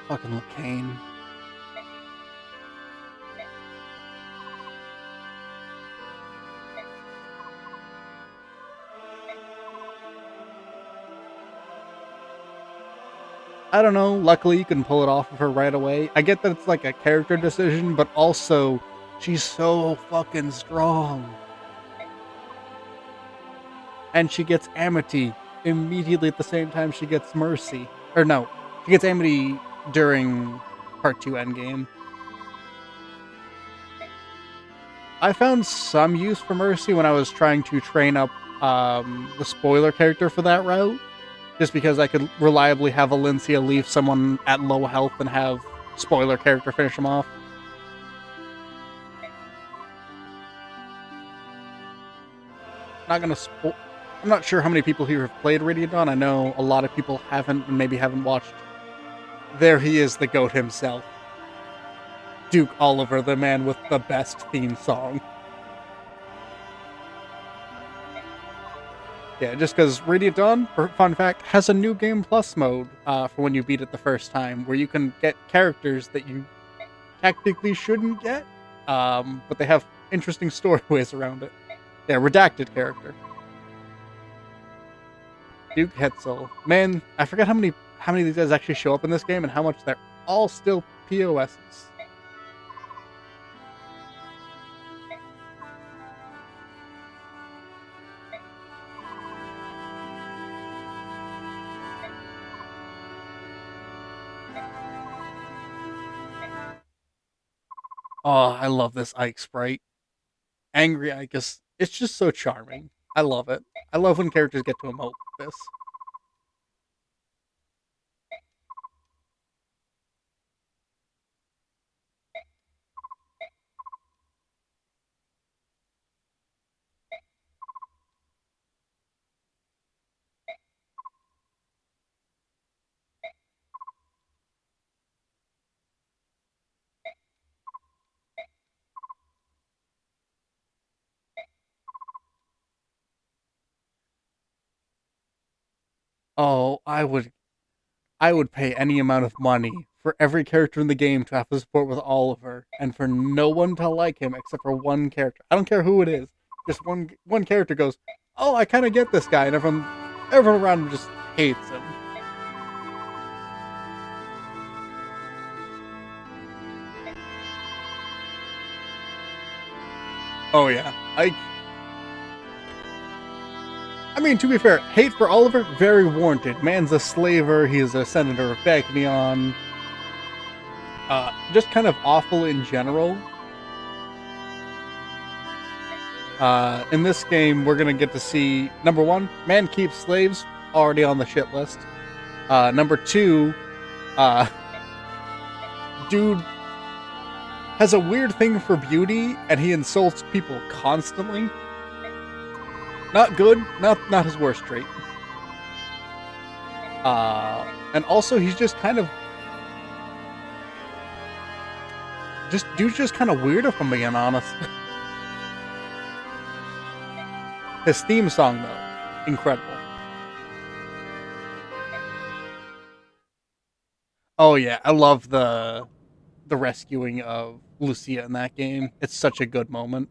Speaker 1: Fucking Lacane. I don't know. Luckily, you can pull it off of her right away. I get that it's like a character decision, but also, she's so fucking strong. And she gets Amity immediately at the same time she gets Mercy. Or no, she gets Amity during Part 2 Endgame. I found some use for Mercy when I was trying to train up the spoiler character for that route. Just because I could reliably have Valencia leave someone at low health and have spoiler character finish him off. Not gonna I'm not sure how many people here have played Radiant Dawn. I know a lot of people haven't and maybe haven't watched. There he is, the GOAT himself. Duke Oliver, the man with the best theme song. Yeah, just because Radiant Dawn, fun fact, has a new Game Plus mode for when you beat it the first time, where you can get characters that you technically shouldn't get, but they have interesting storyways around it. Yeah, redacted character. Duke Hetzel. Man, I forget how many of these guys actually show up in this game and how much they're all still POSs. Oh, I love this Ike sprite. Angry Ike is, it's just so charming. I love it. I love when characters get to emote this. Oh, I would pay any amount of money for every character in the game to have to support with Oliver, and for no one to like him except for one character. I don't care who it is. Just one character goes, "Oh, I kind of get this guy," and everyone around him just hates him. Oh yeah, I mean, to be fair, hate for Oliver, very warranted. Man's a slaver, he's a senator of Bagneon. Just kind of awful in general. In this game, we're gonna get to see, number one, man keeps slaves, already on the shit list. Number two, dude has a weird thing for beauty, and he insults people constantly. Not good, not his worst trait. And also he's just kind of dude's just kind of weird, if I'm being honest. His theme song though, incredible. Oh yeah, I love the rescuing of Lucia in that game. It's such a good moment.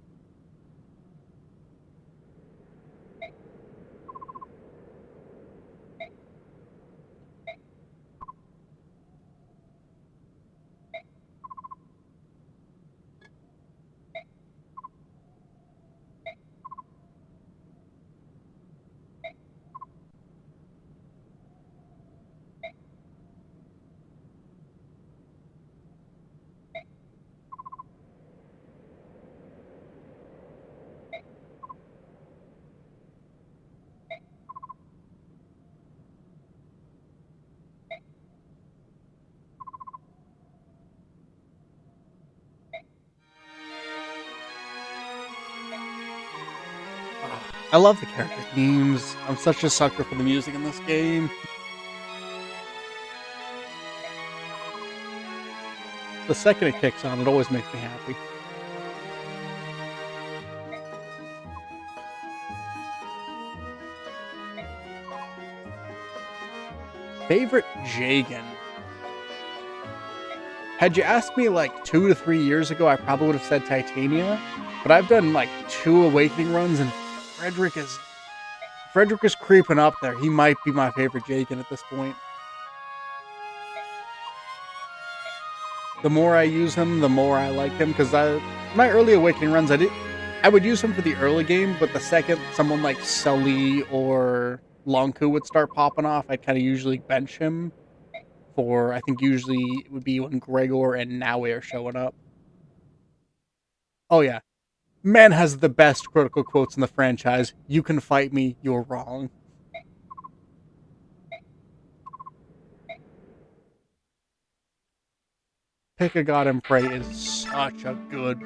Speaker 1: I love the character themes. I'm such a sucker for the music in this game. The second it kicks on, it always makes me happy. Favorite Jagan? Had you asked me like 2 to 3 years ago, I probably would have said Titania. But I've done like 2 Awakening runs, and Frederick is creeping up there. He might be my favorite Jagan at this point. The more I use him, the more I like him. Because my early Awakening runs, I would use him for the early game, but the second someone like Sully or Longku would start popping off, I'd kind of usually bench him for, I think usually it would be when Gregor and Naue are showing up. Oh yeah. Man has the best critical quotes in the franchise. You can fight me, you're wrong. Pick a God and Pray is such a good...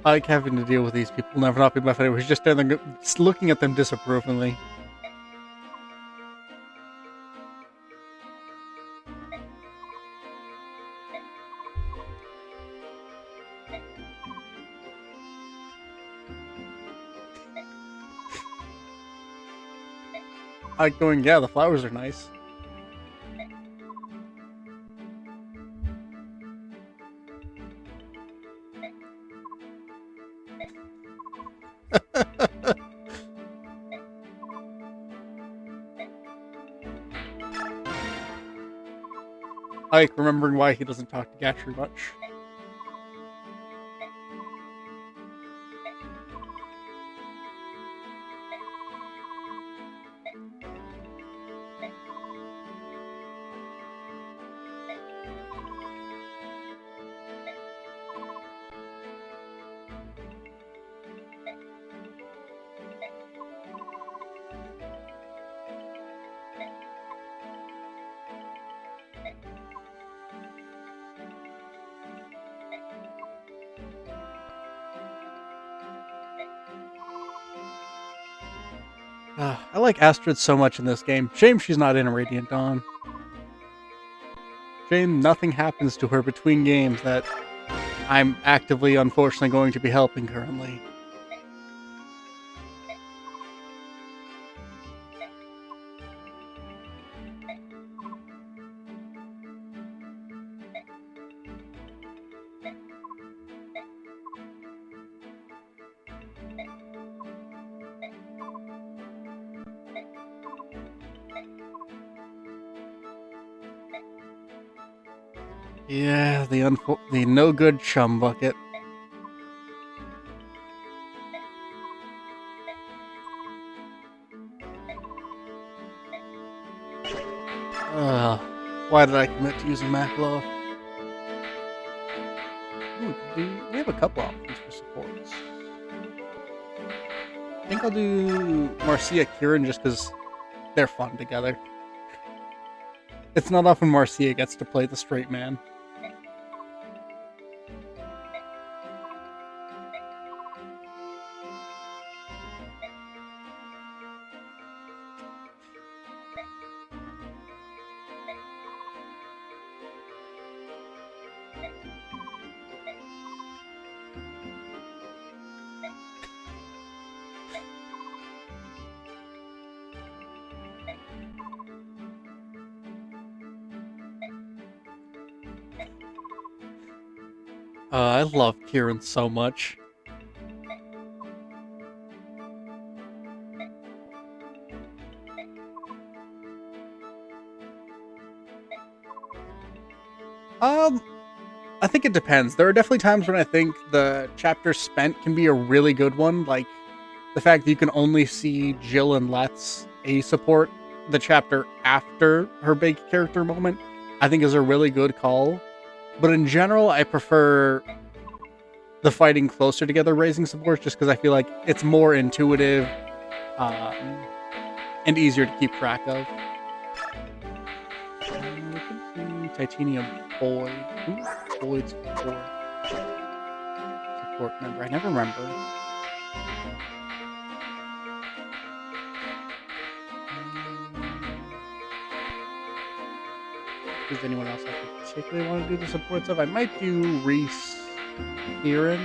Speaker 1: I like having to deal with these people. Never not be my favorite. He's just standing there looking at them disapprovingly. I like going, yeah, the flowers are nice. I like remembering why he doesn't talk to Gatry much. I like Astrid so much in this game. Shame she's not in a Radiant Dawn. Shame nothing happens to her between games that I'm actively, unfortunately, going to be helping currently. Yeah, the no good chum bucket. Why did I commit to using Makalov? We have a couple options for supports. I think I'll do Marcia Kieran just because they're fun together. It's not often Marcia gets to play the straight man. I love Kieran so much. I think it depends. There are definitely times when I think the chapter spent can be a really good one, like the fact that you can only see Jill and Let's A support the chapter after her big character moment, I think is a really good call. But in general, I prefer the fighting closer together raising supports just because I feel like it's more intuitive and easier to keep track of. Titanium Boyd. Who's Boyd's support member? I never remember. Does anyone else I particularly want to do the supports of? I might do Reese Kieran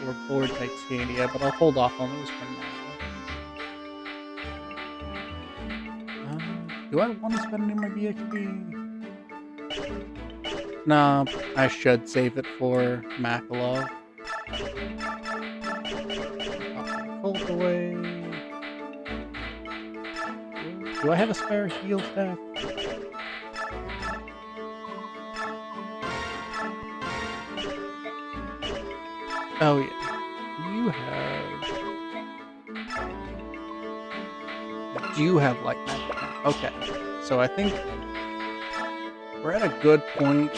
Speaker 1: or Boyd Titania, but I'll hold off on those for now. Do I want to spend any of my BXP? Nah, I should save it for Makalov. Colt away. Do I have a spare heal staff? Oh yeah. You have light magic. Okay. So I think we're at a good point.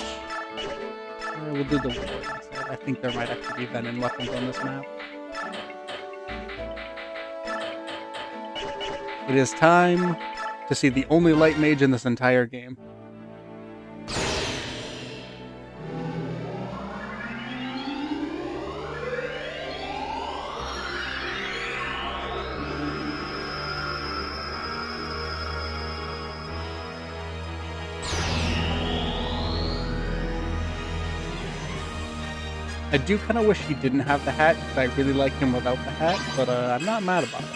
Speaker 1: We'll do the war instead. I think there might actually be venom weapons on this map. It is time to see the only light mage in this entire game. I do kind of wish he didn't have the hat, because I really like him without the hat, but I'm not mad about it.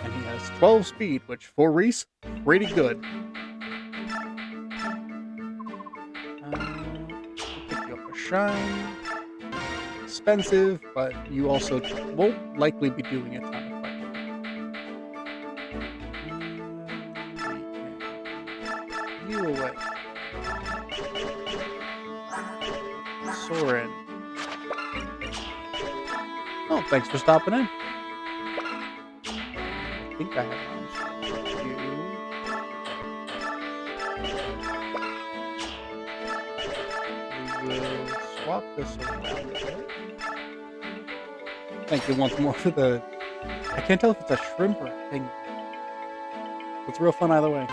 Speaker 1: And he has 12 speed, which for Reese, pretty good. Pick you up a shine. Expensive, but you also won't likely be doing a ton of fighting. You away. Soren. Oh, thanks for stopping in. I think I have you. We will swap this around a bit. Thank you once more for the... I can't tell if it's a shrimp or a thing. It's real fun either way.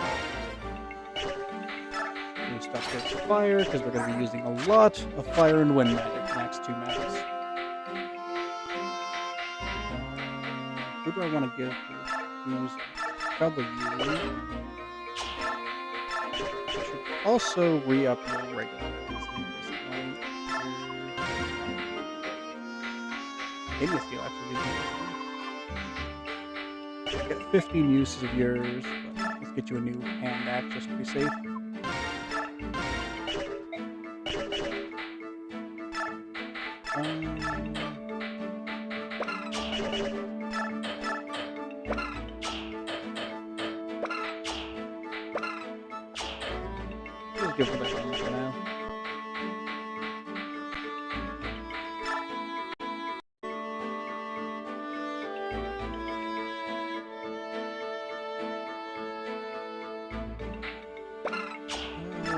Speaker 1: New stuff goes fire, because we're going to be using a lot of fire and wind magic the next 2 maps. Who do I want to give who's probably you? I should also re-up your regular at this point. India Steel actually gives me get 15 uses of yours, but let's get you a new hand axe just to be safe. Just give her the hand for now.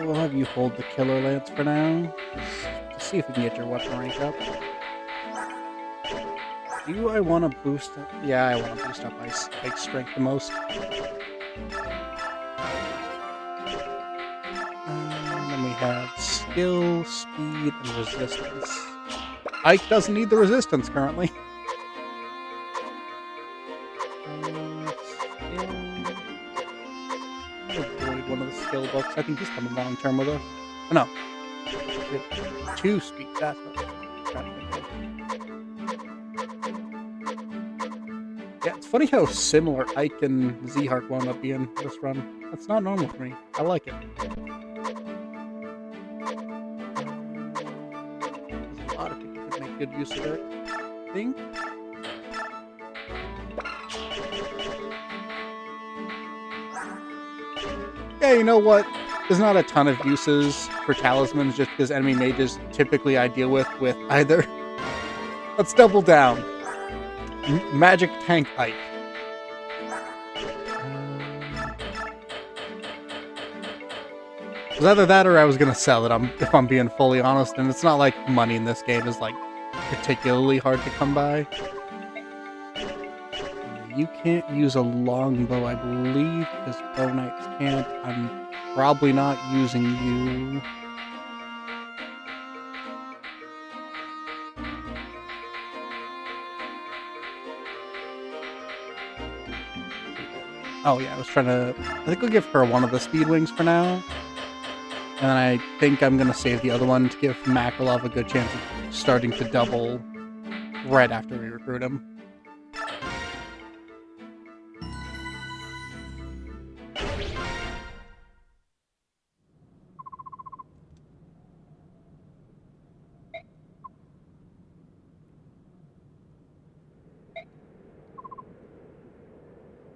Speaker 1: We'll have you hold the killer lance for now. Just to see if we can get your weapon rank up. Do I want to boost up? Yeah, I want to boost up Ike's strength the most. Then we have skill, speed, and resistance. Ike doesn't need the resistance currently. Avoid one of the skill books. I think he's coming long term with us. Oh, no. 2 speed. That's what I'm trying to think of. Yeah, it's funny how similar Ike and Zhark wound up being this run. That's not normal for me. I like it. There's a lot of people that make good use of it, I think. Yeah, you know what? There's not a ton of uses for talismans just because enemy mages typically I deal with either. Let's double down. Magic Tank Ike. It was either that or I was gonna sell it, if I'm being fully honest, and it's not like money in this game is like particularly hard to come by. You can't use a longbow, I believe, because bow knights can't. I'm probably not using you. Oh yeah, I think I'll give her one of the speed wings for now. And then I think I'm gonna save the other one to give Makalov a good chance of starting to double right after we recruit him.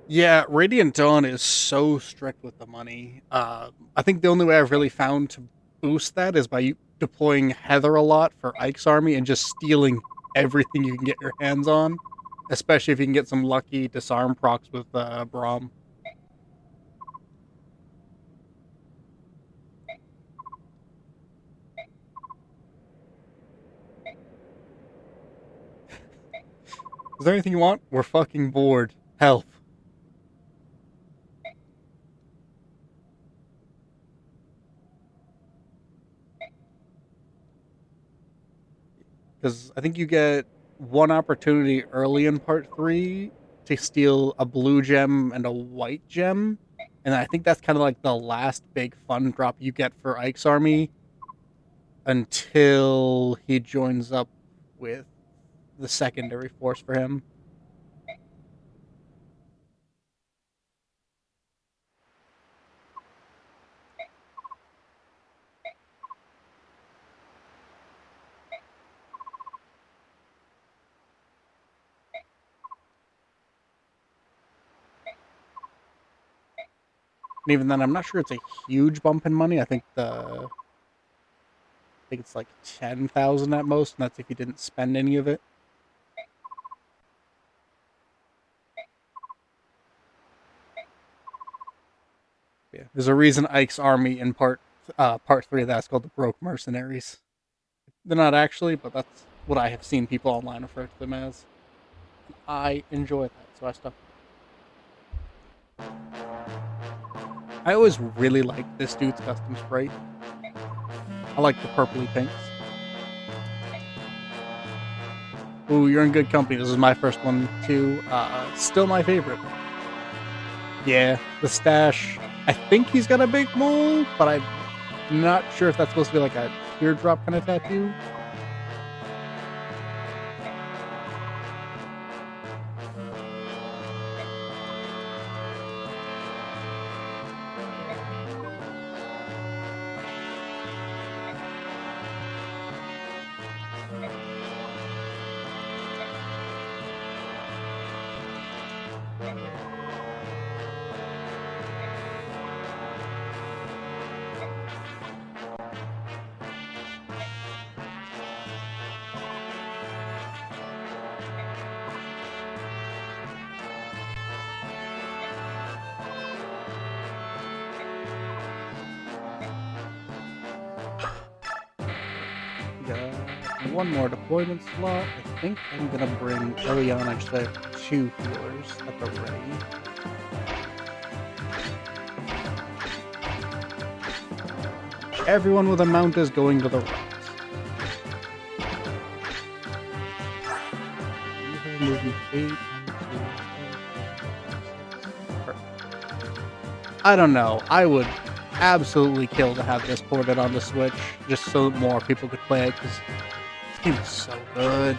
Speaker 1: Yeah, Radiant Dawn is so strict with the money. I think the only way I've really found to boost that is by deploying Heather a lot for Ike's army and just stealing everything you can get your hands on. Especially if you can get some lucky disarm procs with Braum. Is there anything you want? We're fucking bored. Help. Because I think you get one opportunity early in part 3 to steal a blue gem and a white gem. And I think that's kind of like the last big fun drop you get for Ike's army until he joins up with the secondary force for him. And even then, I'm not sure it's a huge bump in money. I think it's like 10,000 at most, and that's if you didn't spend any of it. Yeah, there's a reason Ike's army in part 3 of that's called the Broke Mercenaries. They're not actually, but that's what I have seen people online refer to them as. I enjoy that, so I stuck. I always really like this dude's custom sprite. I like the purpley pinks. Ooh, you're in good company. This is my first one, too. Still my favorite. Yeah, the stash. I think he's got a big mole, but I'm not sure if that's supposed to be like a teardrop kind of tattoo. Got one more deployment slot. I think I'm gonna bring Eliana just to have 2 healers at the ready. Everyone with a mount is going to the right. We have movement 8. I don't know. I would absolutely kill to have this ported on the Switch, just so more people could play it, because this game is so good.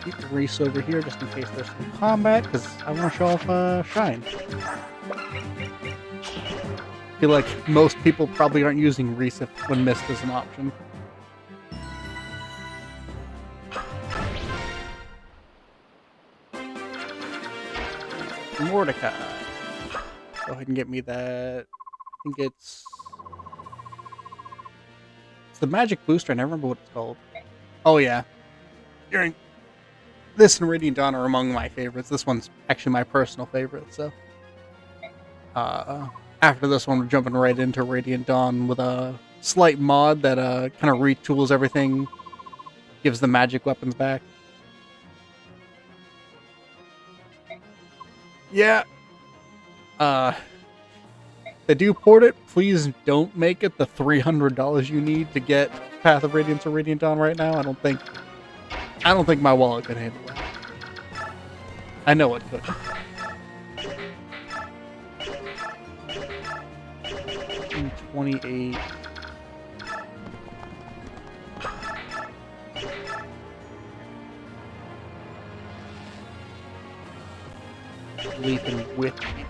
Speaker 1: Keep the Reese over here just in case there's some combat, because I want to show off Shine. I feel like most people probably aren't using Reese when Mist is an option. Mordecai. Go ahead and get me that. I think it's the magic booster. I never remember what it's called. Oh yeah, this and Radiant Dawn are among my favorites. This one's actually my personal favorite. So after this one, we're jumping right into Radiant Dawn with a slight mod that kind of retools everything, gives the magic weapons back. Yeah. They do port it. Please don't make it the $300 you need to get Path of Radiance or Radiant Dawn right now. I don't think my wallet could handle that. I know it could. $28. Leaping with me.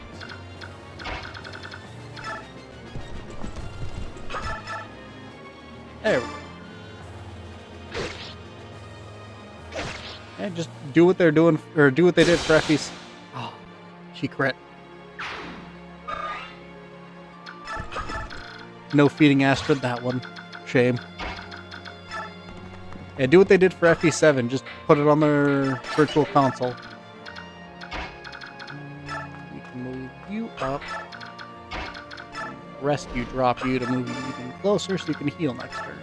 Speaker 1: There we go. And just do what they're doing, or do what they did for Effie's. Oh, she crit. No feeding Astrid that one. Shame. Yeah, do what they did for FE7. Just put it on their virtual console. We can move you up. Rescue drop you to move you even closer so you can heal next turn.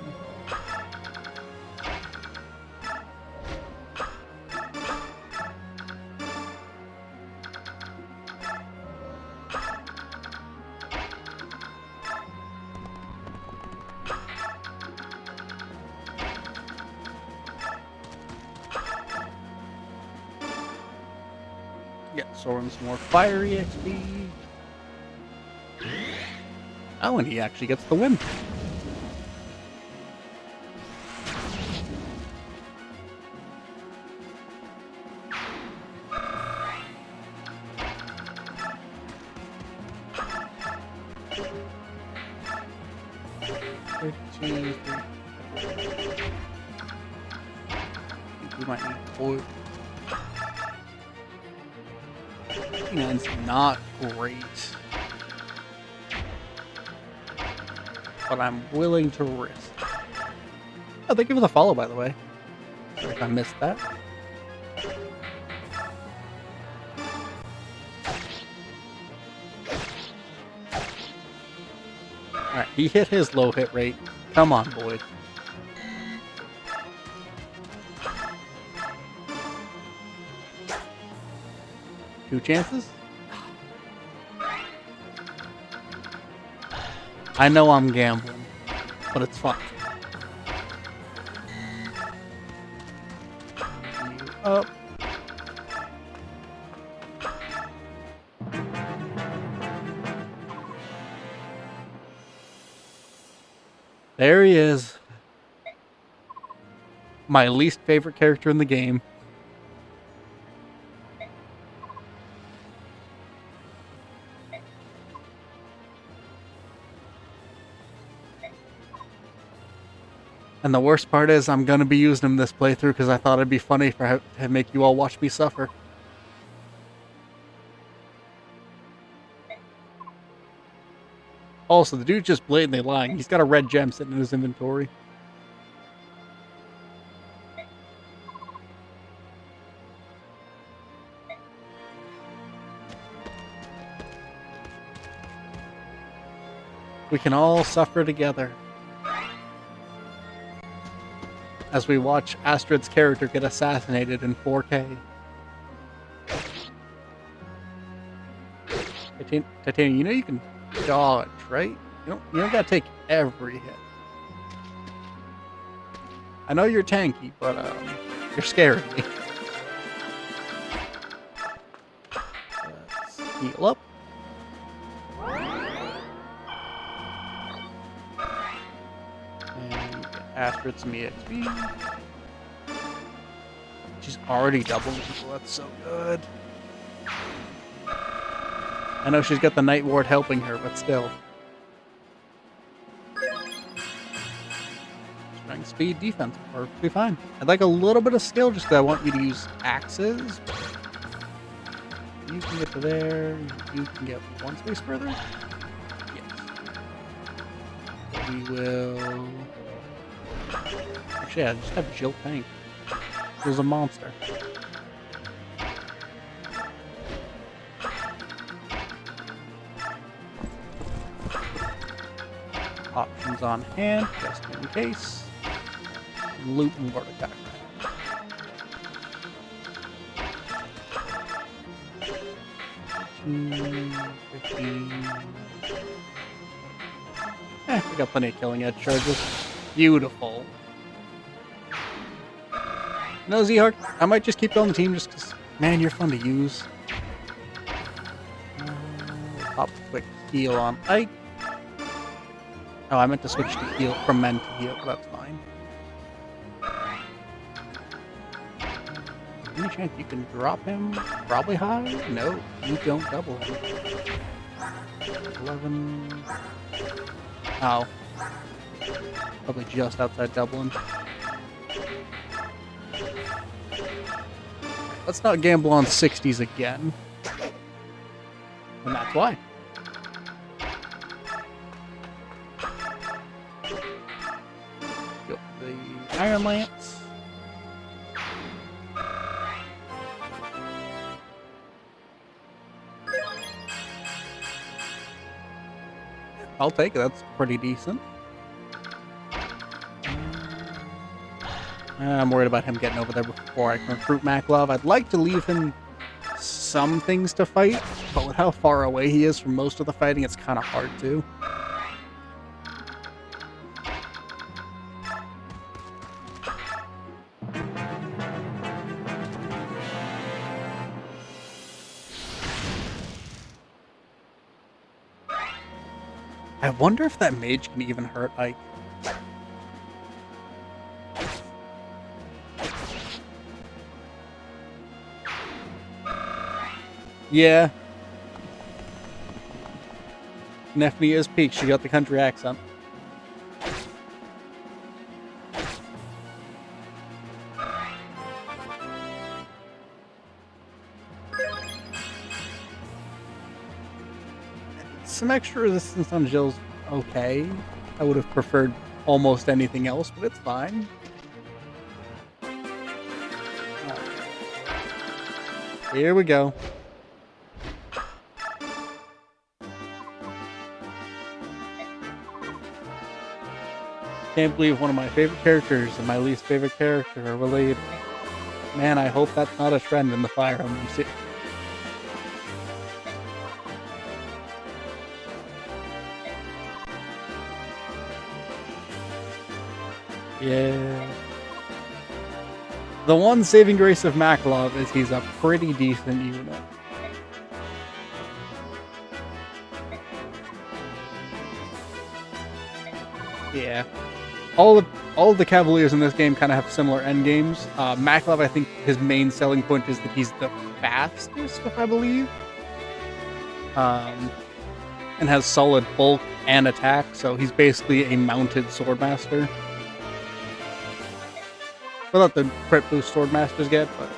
Speaker 1: Get Soren some more fiery XP. Oh, and he actually gets the win. We might need 4. 59's not great. But I'm willing to risk. Oh, thank you for the follow, by the way. Sorry if I missed that. Alright, he hit his low hit rate. Come on, boy. Two chances? I know I'm gambling, but it's fun. up. There he is. My least favorite character in the game. And the worst part is I'm going to be using him this playthrough because I thought it'd be funny to make you all watch me suffer. Also, the dude's just blatantly lying. He's got a red gem sitting in his inventory. We can all suffer together as we watch Astrid's character get assassinated in 4K. Titania, you know you can dodge, right? You don't gotta take every hit. I know you're tanky, but you're scaring me. Let's heal up. And get Astrid some EXP. She's already doubled people, that's so good. I know she's got the Night Ward helping her, but still. Strength, speed, defense, perfectly fine. I'd like a little bit of skill just because I want you to use axes. You can get to there. You can get one space further. Yes. We will... Actually, I just have Jill Tank. Jill's a monster. Options on hand, just in case. Loot and ward attack. We got plenty of killing edge charges. Beautiful. No, Z-Hark, I might just keep you on the team just because, man, you're fun to use. Pop a quick heal on Ike. Oh, I meant to switch to heal from men to heal, but that's fine. Any chance you can drop him? Probably high? No, you don't double him. 11. Oh. Probably just outside doubling. Let's not gamble on 60s again. And that's why. Iron Lance. I'll take it, that's pretty decent. I'm worried about him getting over there before I can recruit Makalov. I'd like to leave him some things to fight, but with how far away he is from most of the fighting, it's kind of hard to. I wonder if that mage can even hurt Ike. Yeah. Nefni is peaked. She got the country accent. Some extra resistance on Jill's okay. I would have preferred almost anything else, but it's fine. Here we go. Can't believe one of my favorite characters and my least favorite character are related. Man, I hope that's not a trend in the Fire Emblem series. Yeah. The one saving grace of Makalov is he's a pretty decent unit. Yeah. All of the cavaliers in this game kind of have similar end games. Makalov, I think his main selling point is that he's the fastest, if I believe. And has solid bulk and attack, so he's basically a mounted swordmaster. Without the crit boost swordmasters get, but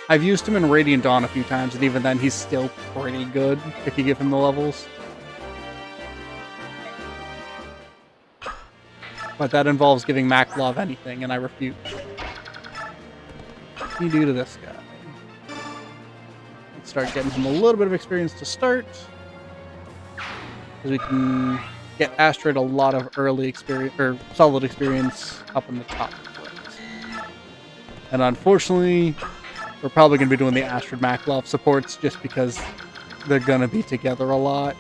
Speaker 1: I've used him in Radiant Dawn a few times, and even then he's still pretty good if you give him the levels. But that involves giving Makalov anything, and I refuse. What do you do to this guy? Let's start getting him a little bit of experience to start. Because we can get Astrid a lot of early experience, or solid experience up in the top. And unfortunately, we're probably going to be doing the Astrid Makalov supports just because they're going to be together a lot.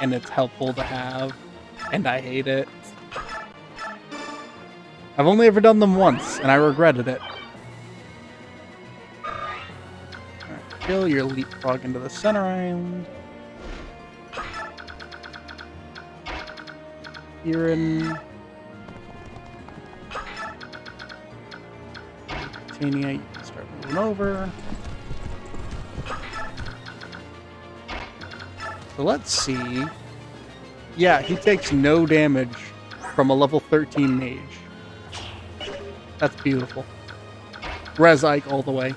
Speaker 1: And it's helpful to have. And I hate it. I've only ever done them once, and I regretted it. Alright, kill your leapfrog into the center island. Kieran. Titania, you can start moving over. So let's see. Yeah, he takes no damage from a level 13 mage. That's beautiful. Res Ike all the way.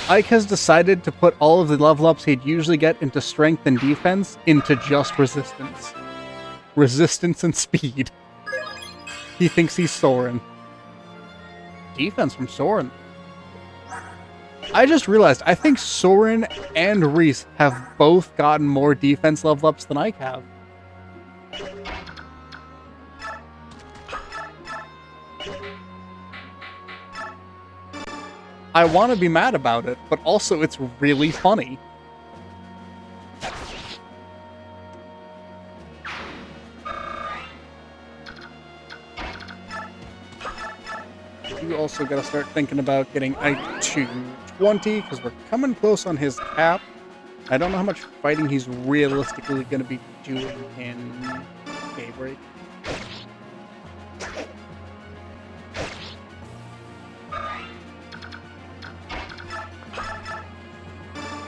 Speaker 1: Ike has decided to put all of the level ups he'd usually get into strength and defense into just resistance. Resistance and speed. He thinks he's Soren. Defense from Soren. I just realized, I think Soren and Reese have both gotten more defense level ups than Ike have. I want to be mad about it, but also it's really funny. You also got to start thinking about getting Ike to 20, because we're coming close on his cap. I don't know how much fighting he's realistically going to be doing in Daybreak.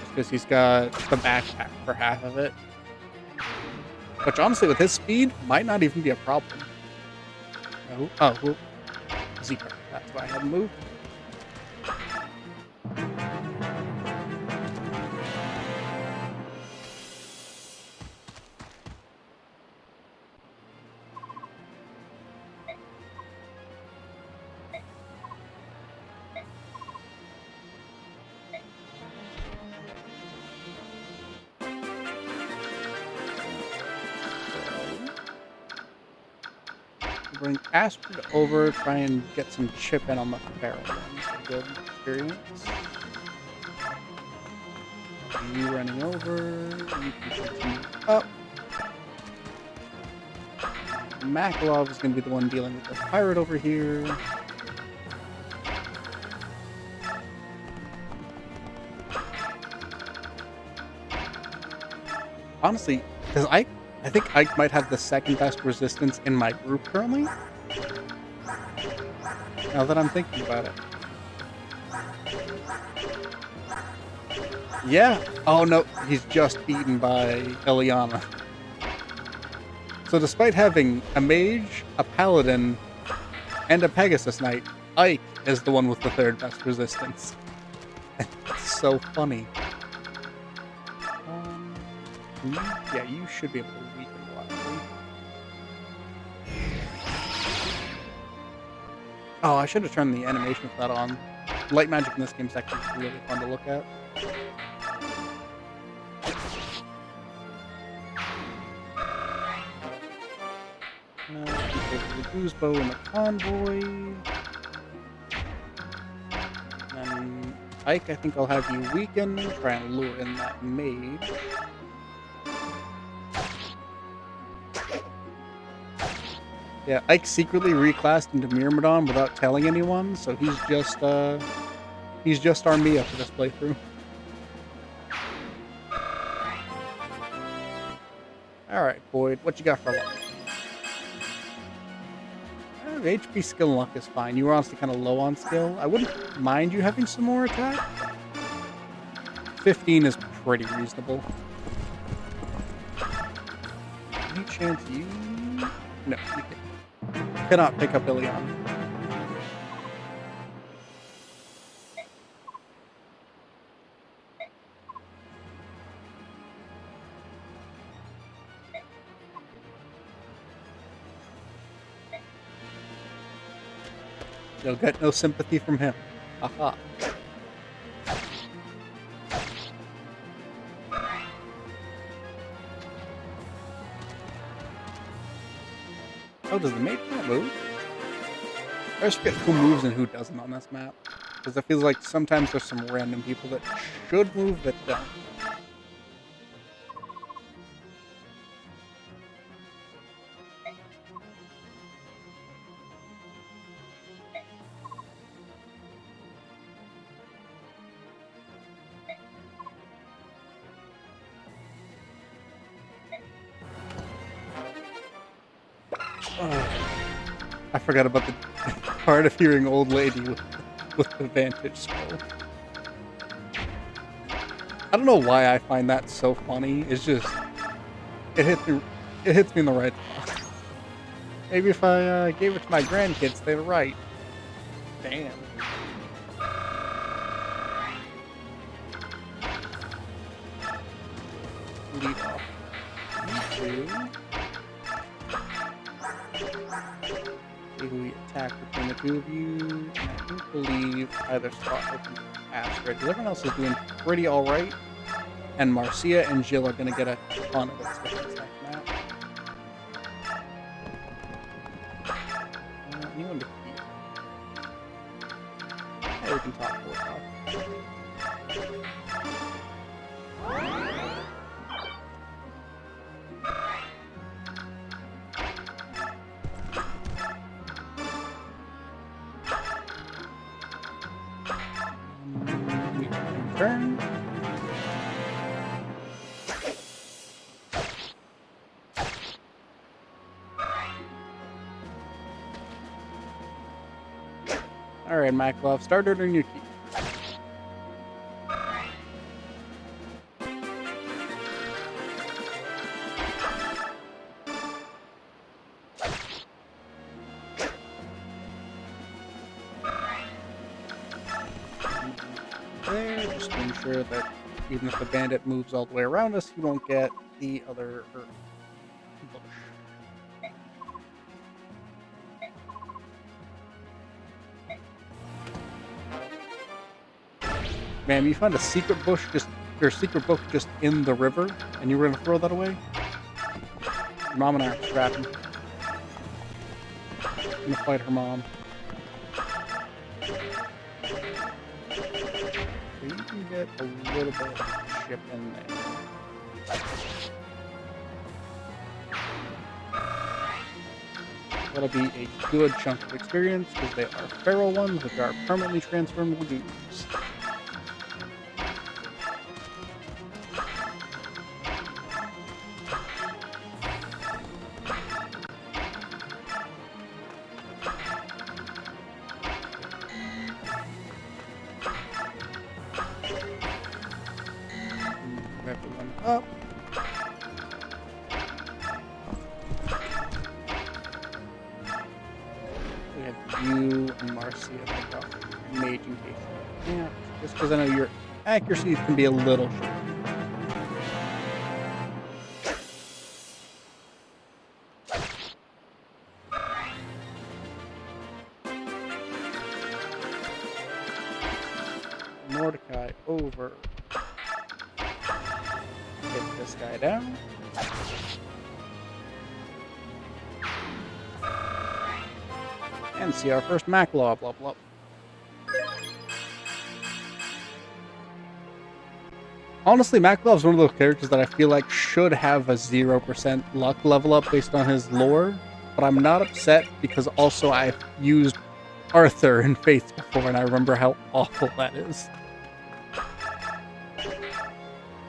Speaker 1: Because he's got the backpack for half of it. Which honestly, with his speed, might not even be a problem. Oh, Zebra. That's why I hadn't moved. Bring Astrid over, try and get some chip in on the feral ones. Good experience. You running over, you can continue up. Makalov is going to be the one dealing with the pirate over here. Honestly, because I think Ike might have the second best resistance in my group currently. Now that I'm thinking about it. Yeah. Oh no, he's just beaten by Eliana. So despite having a mage, a paladin, and a Pegasus Knight, Ike is the one with the third best resistance. It's so funny. Yeah, you should be able to weaken wildly. Oh, I should have turned the animation of that on. Light magic in this game is actually really fun to look at. The Goosebow and the convoy. Then Ike, I think I'll have you weaken, try and lure in that mage. Yeah, Ike secretly reclassed into Myrmidon without telling anyone, so he's just Armia for this playthrough. Alright, Boyd, what you got for luck? HP, skill, and luck is fine. You were honestly kind of low on skill. I wouldn't mind you having some more attack. 15 is pretty reasonable. Any chance you... No, you cannot pick up Ilion. You'll get no sympathy from him. Aha. Oh, does the mage not move? I always forget who moves and who doesn't on this map. Because it feels like sometimes there's some random people that should move that don't. I forgot about the part of hearing old lady with the vantage skull. I don't know why I find that so funny. It's just it hits me in the right spot. Maybe if I gave it to my grandkids, they'd write. Damn. Lead off. See who we attack between the two of you. And I do believe either spot opens Astrid. Everyone else is doing pretty alright. And Marcia and Jill are going to get a ton of experience next map. Anyone to heal? Yeah, we can talk for off. We can turn. Alright, Makalov, start ordering your key. There, just to ensure that even if the bandit moves all the way around us, he won't get the other bush. Man, you found a secret bush secret book just in the river, and you were gonna throw that away? Your mom and I are scrapping. I'm gonna fight her mom. So you can get a little bit of ship in there. That'll be a good chunk of experience, because they are feral ones, which are permanently transformable dudes. Everyone up. We have you and Marcia pick up mage in case. Yeah, just because I know your accuracy can be a little short. Mordecai over. Hit this guy down. And see our first Makalov level up. Honestly, Makalov's one of those characters that I feel like should have a 0% luck level up based on his lore, but I'm not upset because also I've used Arthur in Fates before, and I remember how awful that is.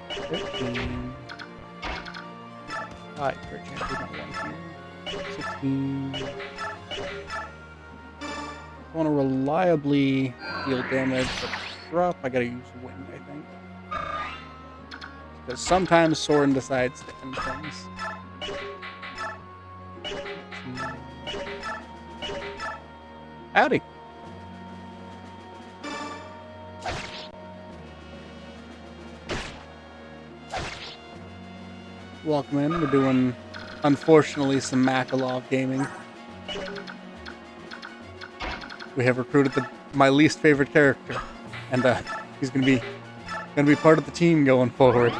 Speaker 1: 15. Alright, for a chance we got one here. 16. I want to reliably deal damage, but drop, I gotta use wind, I think. Because sometimes Soren decides to end things. Howdy. Welcome in. We're doing, unfortunately, some Makalov gaming. We have recruited my least favorite character, and he's gonna be part of the team going forward.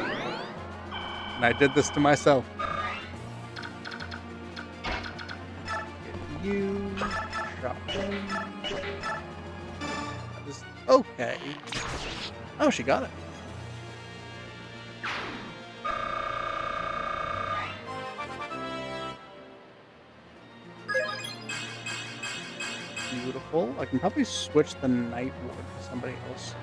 Speaker 1: And I did this to myself. Get you shot him. Okay. Oh, she got it. Beautiful. I can probably switch the Night Ward to somebody else.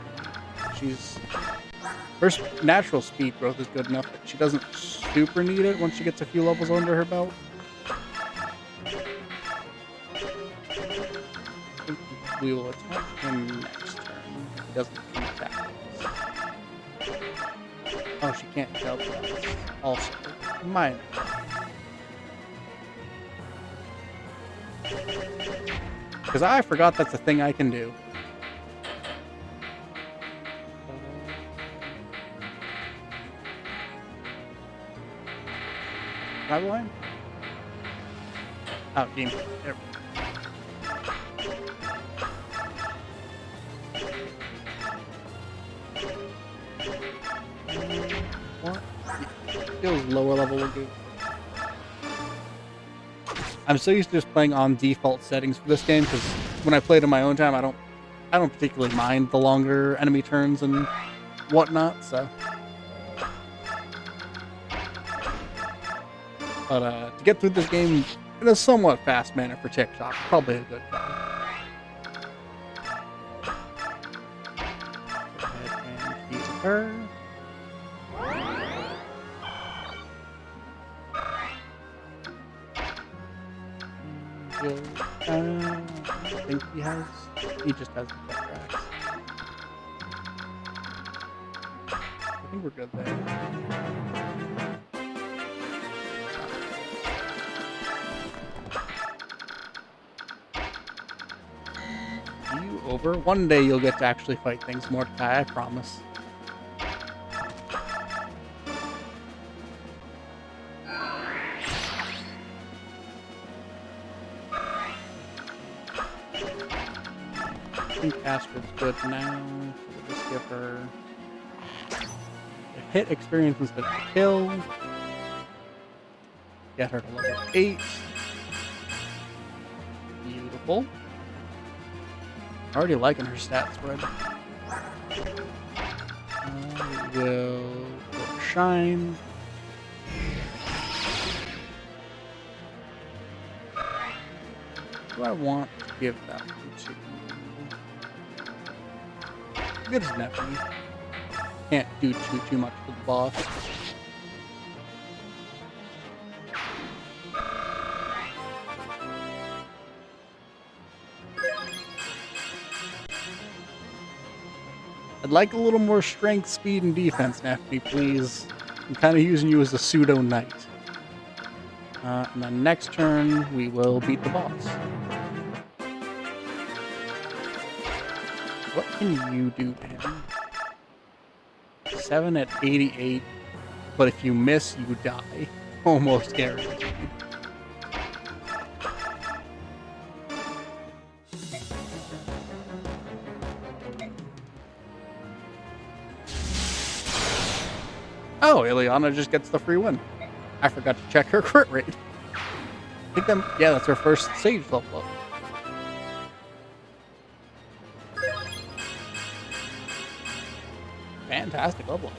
Speaker 1: Her natural speed growth is good enough that she doesn't super need it once she gets a few levels under her belt. I think we will attack him next turn. He doesn't attack us. Oh, she can't jump us. Also, minor. Because I forgot that's a thing I can do. Line? Oh, game. There we go. What? Feels lower level again. I'm so used to just playing on default settings for this game because when I play it in my own time, I don't particularly mind the longer enemy turns and whatnot. So. But to get through this game in a somewhat fast manner for TikTok, probably a good call. Go ahead and heal her. I think he just has the tracks. I think we're good there. Over. One day you'll get to actually fight things, Mordecai, I promise. I think Astrid's good now, so we'll just give her a hit experience instead of a kill. Get her to level 8. Beautiful. Already liking her stat spread. We'll shine. Who do I want to give that to? Good as nephew. Can't do too much with the boss. I'd like a little more strength, speed, and defense, Nefty, please. I'm kind of using you as a pseudo knight. And then next turn, we will beat the boss. What can you do to him? 7 at 88, but if you miss, you die. Almost guaranteed. Oh, Ileana just gets the free win. I forgot to check her crit rate. I think yeah, that's her first Sage level up. Fantastic level up.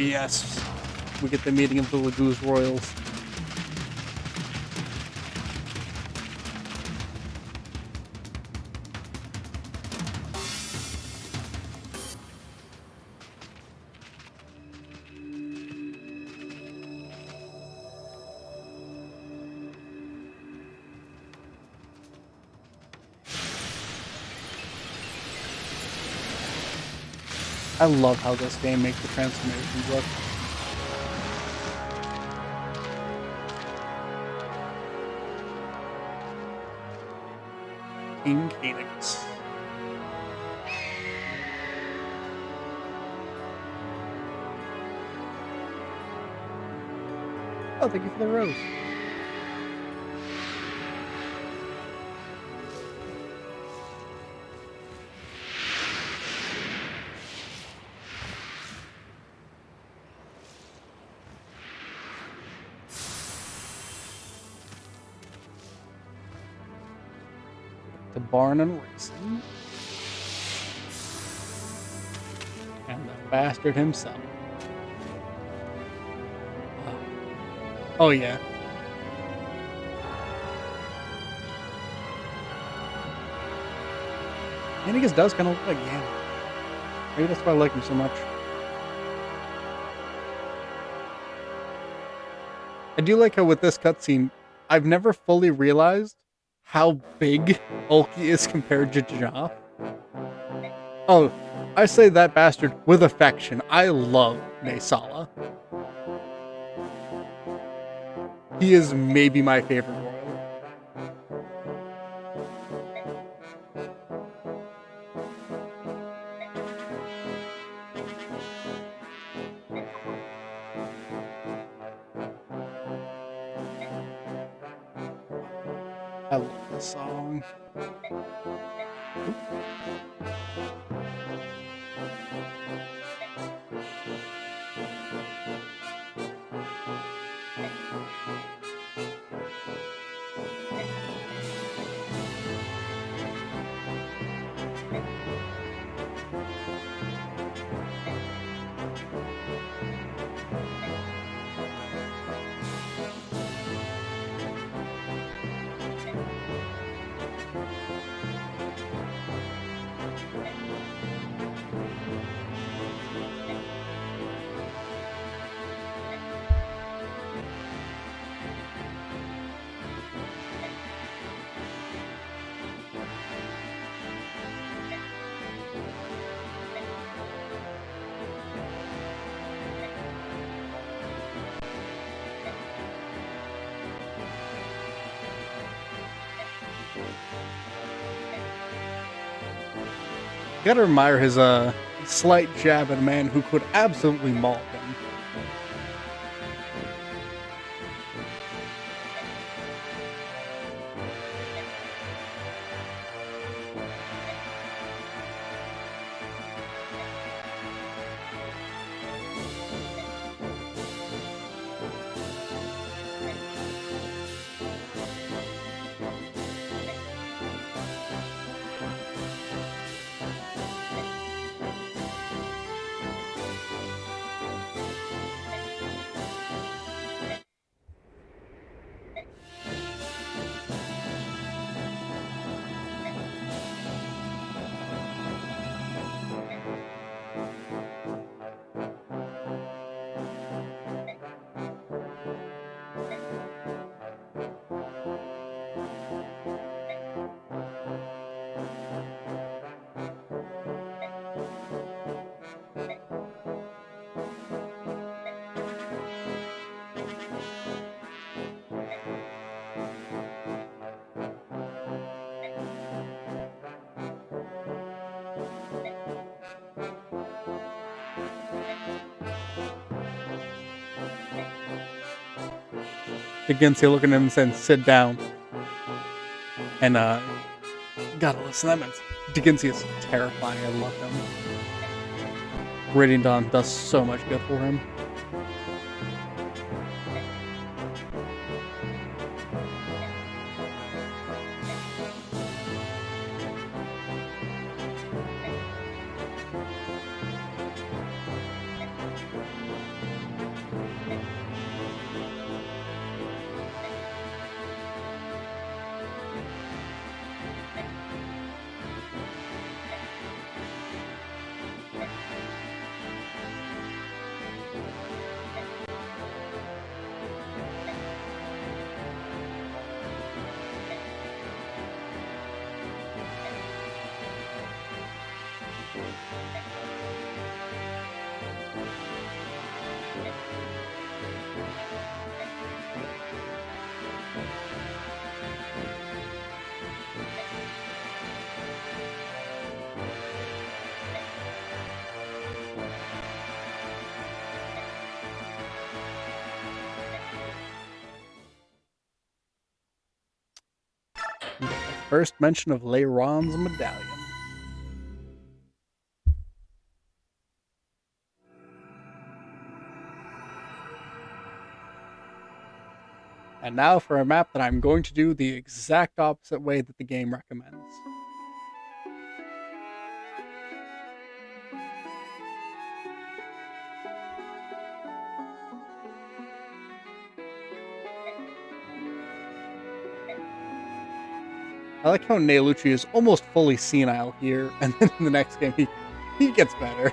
Speaker 1: yes. We get the meeting of the Lagoose Royals. I love how this game makes the transformations look. King Cadix. Oh, thank you for the rose. The barn and racing. And the bastard himself. Oh yeah. Anagas does kind of look like Ganon. Maybe that's why I like him so much. I do like how with this cutscene, I've never fully realized how big Ulki is compared to Jaf. Oh, I say that bastard with affection. I love Naysala. He is maybe my favorite royal. I love this song. Gotta admire his slight jab at a man who could absolutely maul him. Digensia looking at him and saying, "Sit down." And gotta listen. That means Digensia is terrifying. I love him. Radiant Dawn does so much good for him. First mention of Leiron's medallion. And now for a map that I'm going to do the exact opposite way that the game recommends. I like how Neolucci is almost fully senile here, and then in the next game he gets better.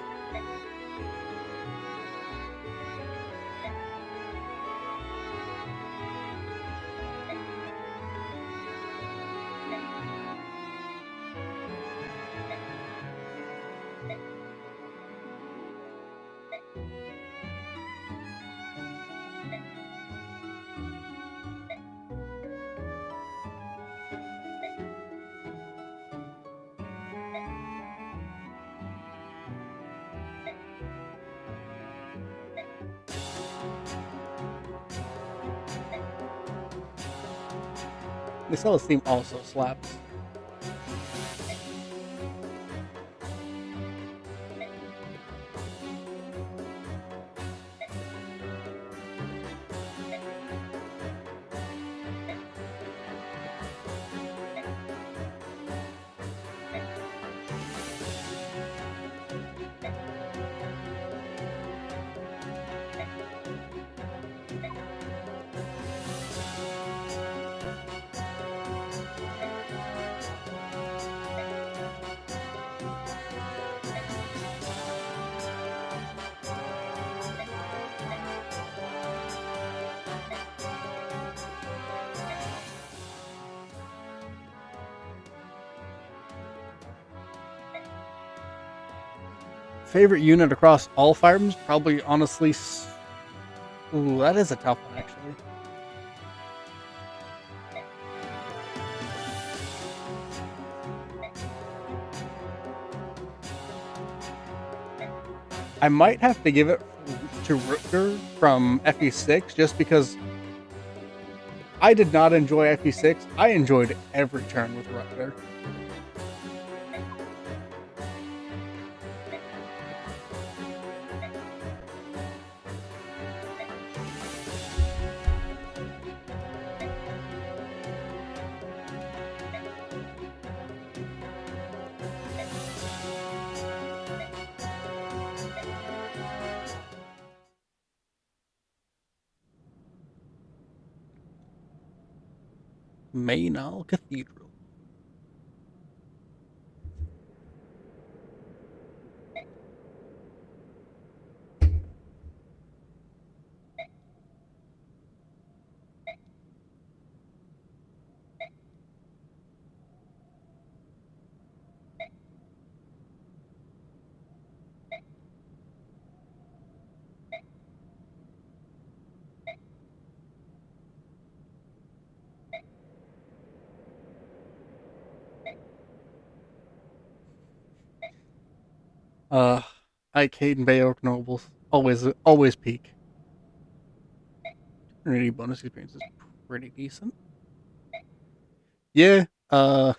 Speaker 1: This Cells theme also slaps. Favorite unit across all fire emblems? Probably, honestly... Ooh, that is a tough one, actually. I might have to give it to Rutger from FE6, just because I did not enjoy FE6. I enjoyed every turn with Rutger. Maynal Cathedral. Ike and Bayork Nobles. Always peak. Community bonus experience is pretty decent. Yeah, they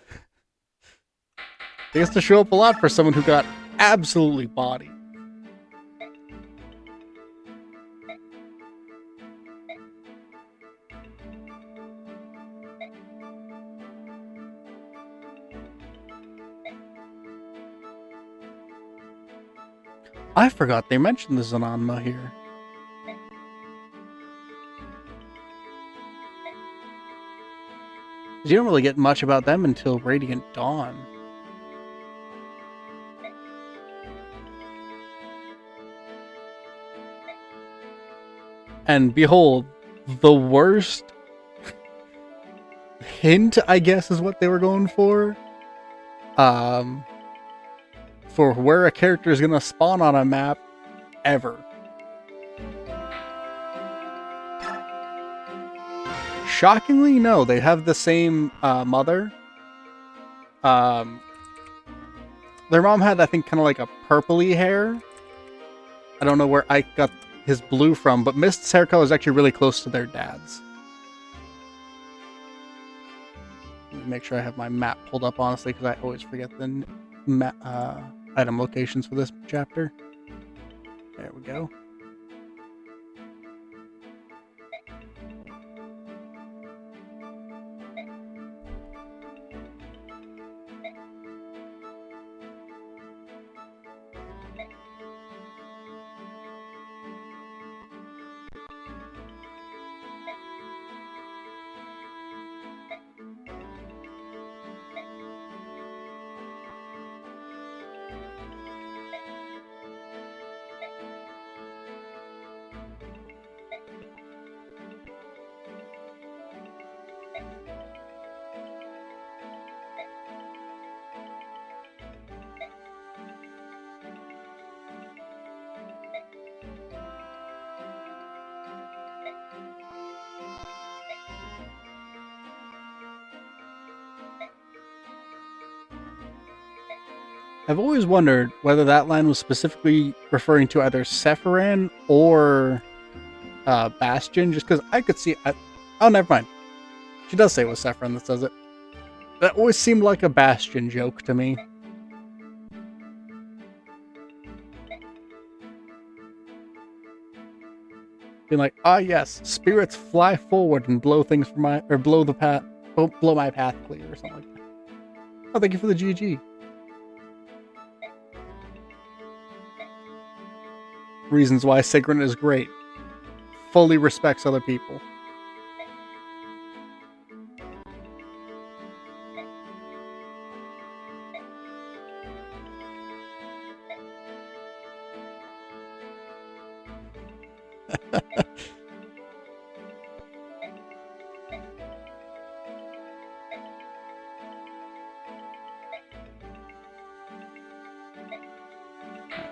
Speaker 1: used to show up a lot for someone who got absolutely bodied. I forgot they mentioned the Zanonma here. You don't really get much about them until Radiant Dawn. And behold, the worst hint, I guess, is what they were going for. for where a character is going to spawn on a map ever. Shockingly, no. They have the same mother. Their mom had, I think, kind of like a purpley hair. I don't know where Ike got his blue from, but Mist's hair color is actually really close to their dad's. Let me make sure I have my map pulled up, honestly, because I always forget the item locations for this chapter. There we go. I've always wondered whether that line was specifically referring to either Sephiran or Bastion, just because I could see... oh, never mind. She does say it was Sephiran that says it. That always seemed like a Bastion joke to me. Being like, ah yes, spirits fly forward and blow things for my... or blow the path... blow my path clear, or something like that. Oh, thank you for the GG. Reasons why Sigrun is great. Fully respects other people.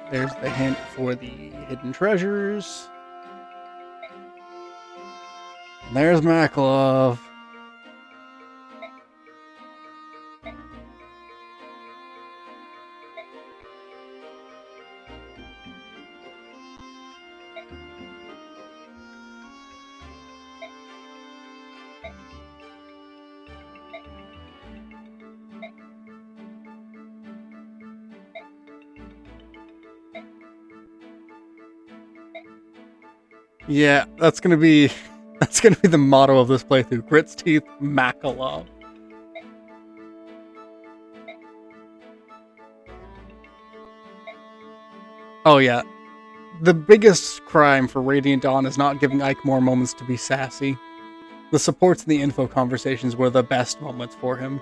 Speaker 1: There's the hint for the hidden treasures. And there's Makalov. Yeah, that's gonna be the motto of this playthrough. Grit's teeth, Makalov. Oh yeah. The biggest crime for Radiant Dawn is not giving Ike more moments to be sassy. The supports and the info conversations were the best moments for him.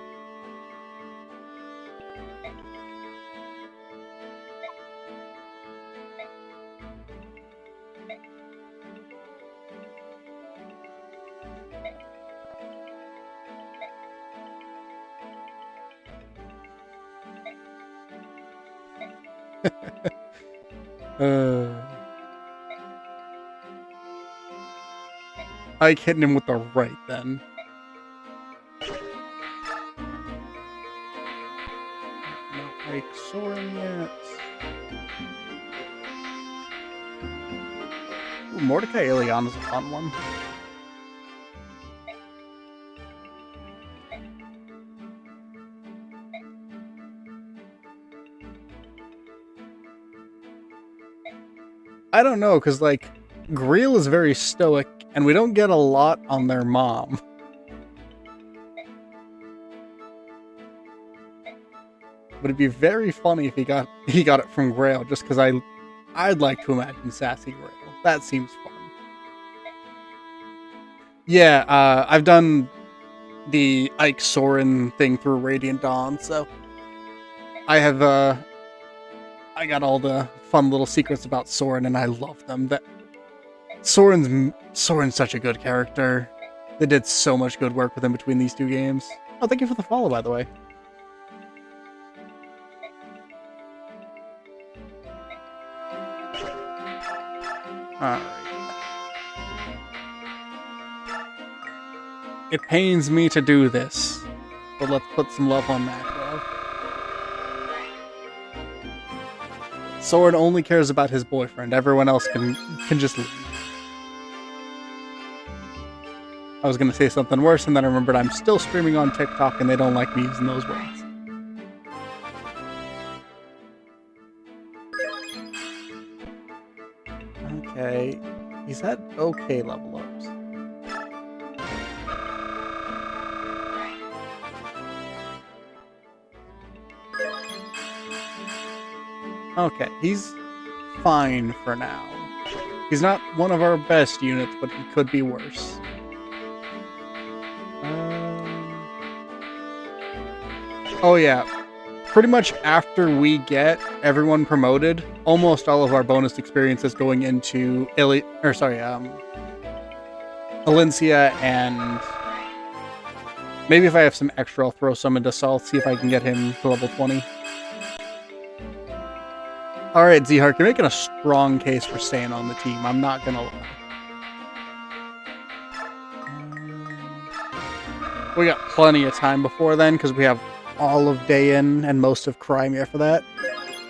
Speaker 1: Ike hitting him with the right then. No Ike soaring yet. Ooh, Mordecai Ilion is a fun one. I don't know, because, like, Greel is very stoic, and we don't get a lot on their mom. But it'd be very funny if he got it from Grail, just because I'd like to imagine sassy Grail. That seems fun. Yeah, I've done the Ike Soren thing through Radiant Dawn, so I have I got all the fun little secrets about Soren, and I love them. That Soren's such a good character. They did so much good work with him between these two games. Oh, thank you for the follow, by the way. Alright. It pains me to do this, but let's put some love on Makalov. Sword only cares about his boyfriend. Everyone else can just leave. I was going to say something worse, and then I remembered I'm still streaming on TikTok, and they don't like me using those words. Okay, he's had okay level ups. Okay, he's fine for now. He's not one of our best units, but he could be worse. Oh yeah, pretty much after we get everyone promoted, almost all of our bonus experiences going into Alencia, and maybe if I have some extra, I'll throw some into Salt, see if I can get him to level 20. Alright, Zhar, you're making a strong case for staying on the team, I'm not gonna lie. We got plenty of time before then, because we have all of Dayan and most of Crimea for that.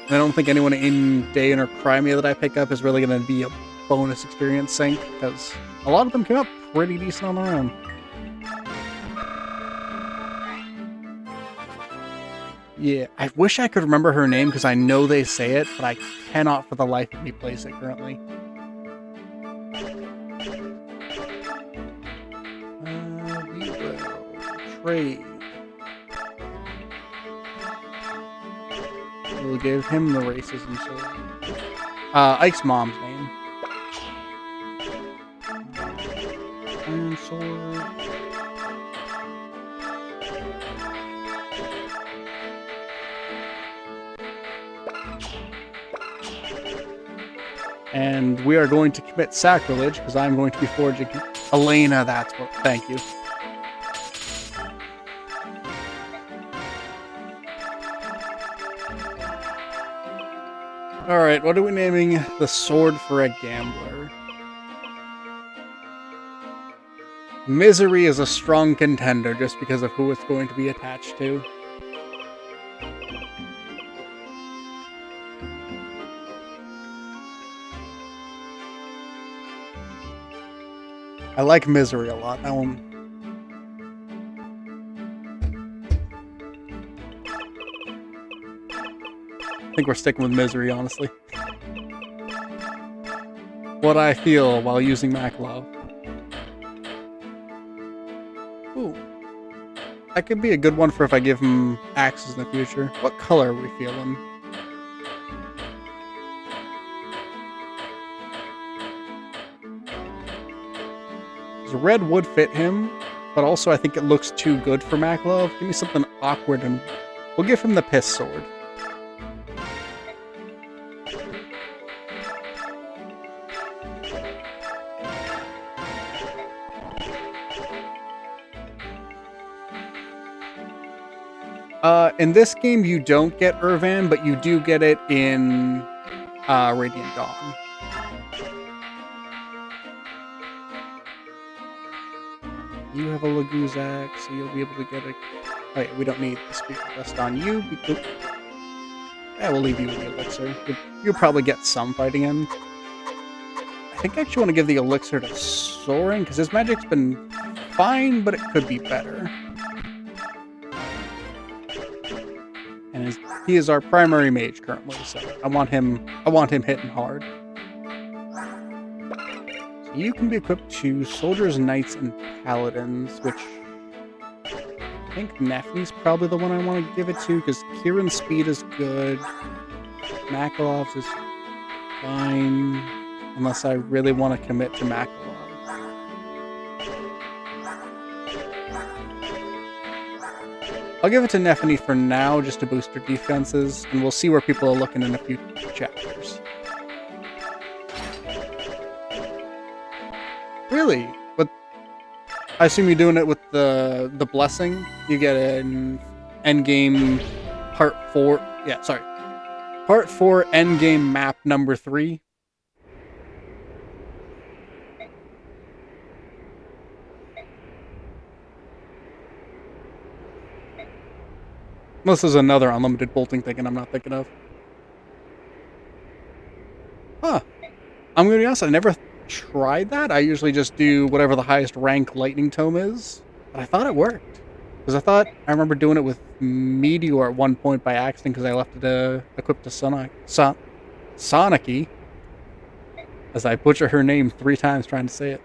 Speaker 1: And I don't think anyone in Dayan or Crimea that I pick up is really going to be a bonus experience sink, because a lot of them came up pretty decent on their own. Yeah, I wish I could remember her name, because I know they say it, but I cannot for the life of me place it currently. We will trade. We'll give him the racism sword. Ike's mom's name. Iron sword. And we are going to commit sacrilege, because I'm going to be forging Elena, that's what. Thank you. Alright, what are we naming the sword for a gambler? Misery is a strong contender just because of who it's going to be attached to. I like Misery a lot. That one. I think we're sticking with Misery, honestly. What I feel while using Makalov. Ooh. That could be a good one for if I give him axes in the future. What color are we feeling? Red would fit him, but also I think it looks too good for Makalov. Give me something awkward and we'll give him the piss sword. In this game you don't get Irvan, but you do get it in Radiant Dawn. You have a Laguzak, so you'll be able to get a... Oh yeah, we don't need the Spirit Dust on you. Yeah, we'll leave you with the Elixir. You'll probably get some fighting in. I think I actually want to give the Elixir to Soren, because his magic's been fine, but it could be better. And he is our primary mage currently, so I want him hitting hard. You can be equipped to Soldiers, Knights, and Paladins, which I think Nefni's probably the one I want to give it to, because Kieran's speed is good. Makalov's is fine, unless I really want to commit to Makalov. I'll give it to Nefni for now, just to boost her defenses, and we'll see where people are looking in a few chapters. Really? But I assume you're doing it with the blessing? You get an endgame part 4. Yeah, sorry. Part 4 endgame map number 3. Unless there's another unlimited bolting thing and I'm not thinking of. Huh. I'm going to be honest, I never tried that. I usually just do whatever the highest rank lightning tome is. But I thought it worked. Because I remember doing it with Meteor at one point by accident because I left it equipped to Sonicy. As I butcher her name 3 times trying to say it.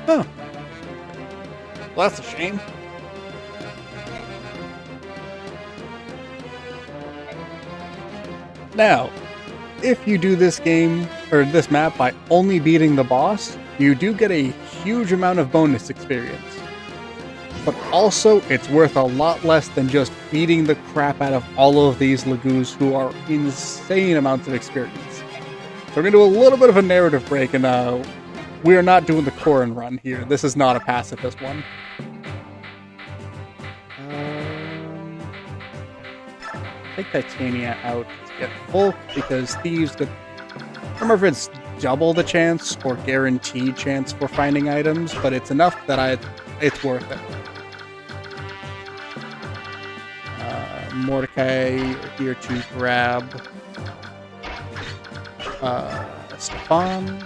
Speaker 1: Huh. Well, that's a shame. Now, if you do this game, or this map, by only beating the boss, you do get a huge amount of bonus experience. But also, it's worth a lot less than just beating the crap out of all of these Lagoos who are insane amounts of experience. So we're going to do a little bit of a narrative break, and we are not doing the Corrin run here. This is not a pacifist one. Take Titania out to get Volk, because Thieves get... I don't remember if it's double the chance or guaranteed chance for finding items, but it's enough that it's worth it. Mordecai here to grab Stefan.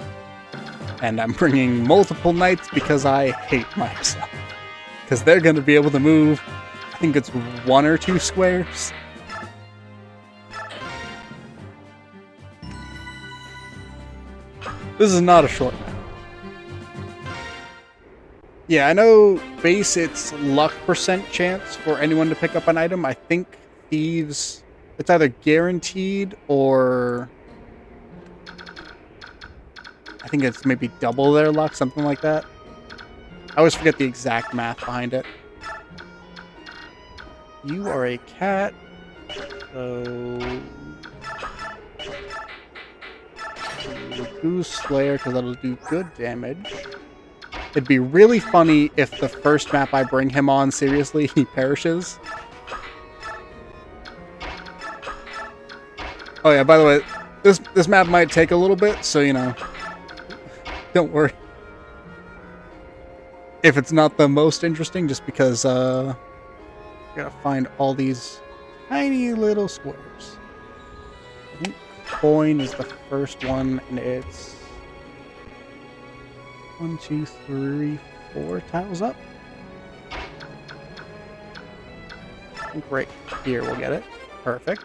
Speaker 1: And I'm bringing multiple knights because I hate myself. Because they're going to be able to move, I think it's 1 or 2 squares. This is not a short map. Yeah, I know base it's luck % chance for anyone to pick up an item. I think Thieves, it's either guaranteed or... I think it's maybe double their luck, something like that. I always forget the exact math behind it. You are a cat, so... Goose Slayer, because that'll do good damage. It'd be really funny if the first map I bring him on, seriously, he perishes. Oh yeah, by the way, this map might take a little bit, so you know, don't worry. If it's not the most interesting, just because I gotta find all these tiny little squares. I think coin is the first one, and it's 1, 2, 3, 4 tiles up. Great. Here, we'll get it. Perfect.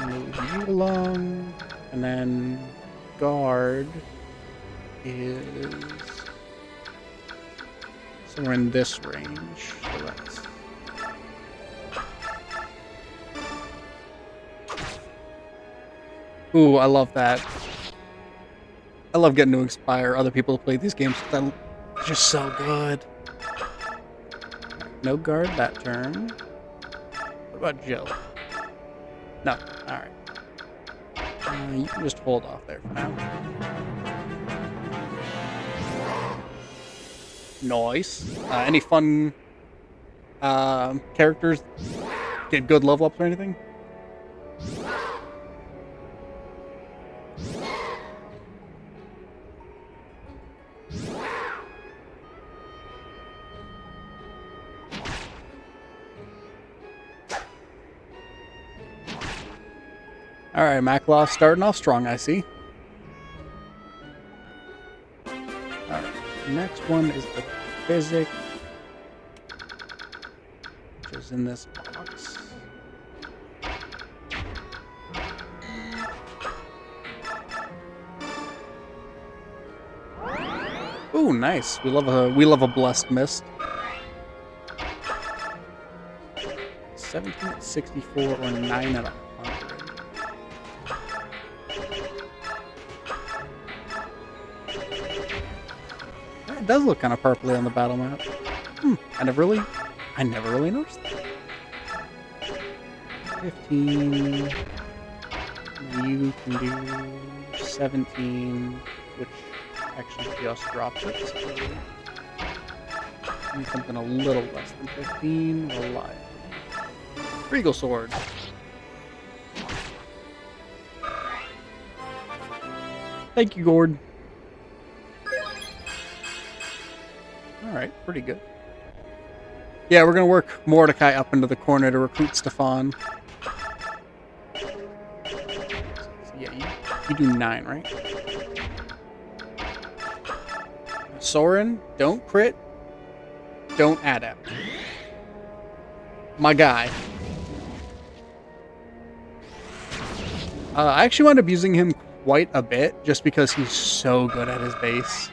Speaker 1: Move you along, and then guard is somewhere in this range. So that's... Ooh, I love that. I love getting to inspire other people to play these games. They're just so good. No guard that turn. What about Jill? No. Alright. You can just hold off there for now. Nice. Any fun characters get good level ups or anything? Alright, Makalov starting off strong, I see. Alright, next one is the Physic, which is in this box. Ooh, nice. We love a blessed mist. 17 at 64 or 9 at 100. It does look kind of purpley on the battle map. I never really noticed that. 15. You can do 17, which actually just drops it. So need something a little less than 15. Reliable. Regal Sword. Thank you, Gord. Alright, pretty good. Yeah, we're gonna work Mordecai up into the corner to recruit Stefan. So yeah, you do 9, right? Soren, don't crit. Don't adept. My guy. I actually wound up using him quite a bit just because he's so good at his base.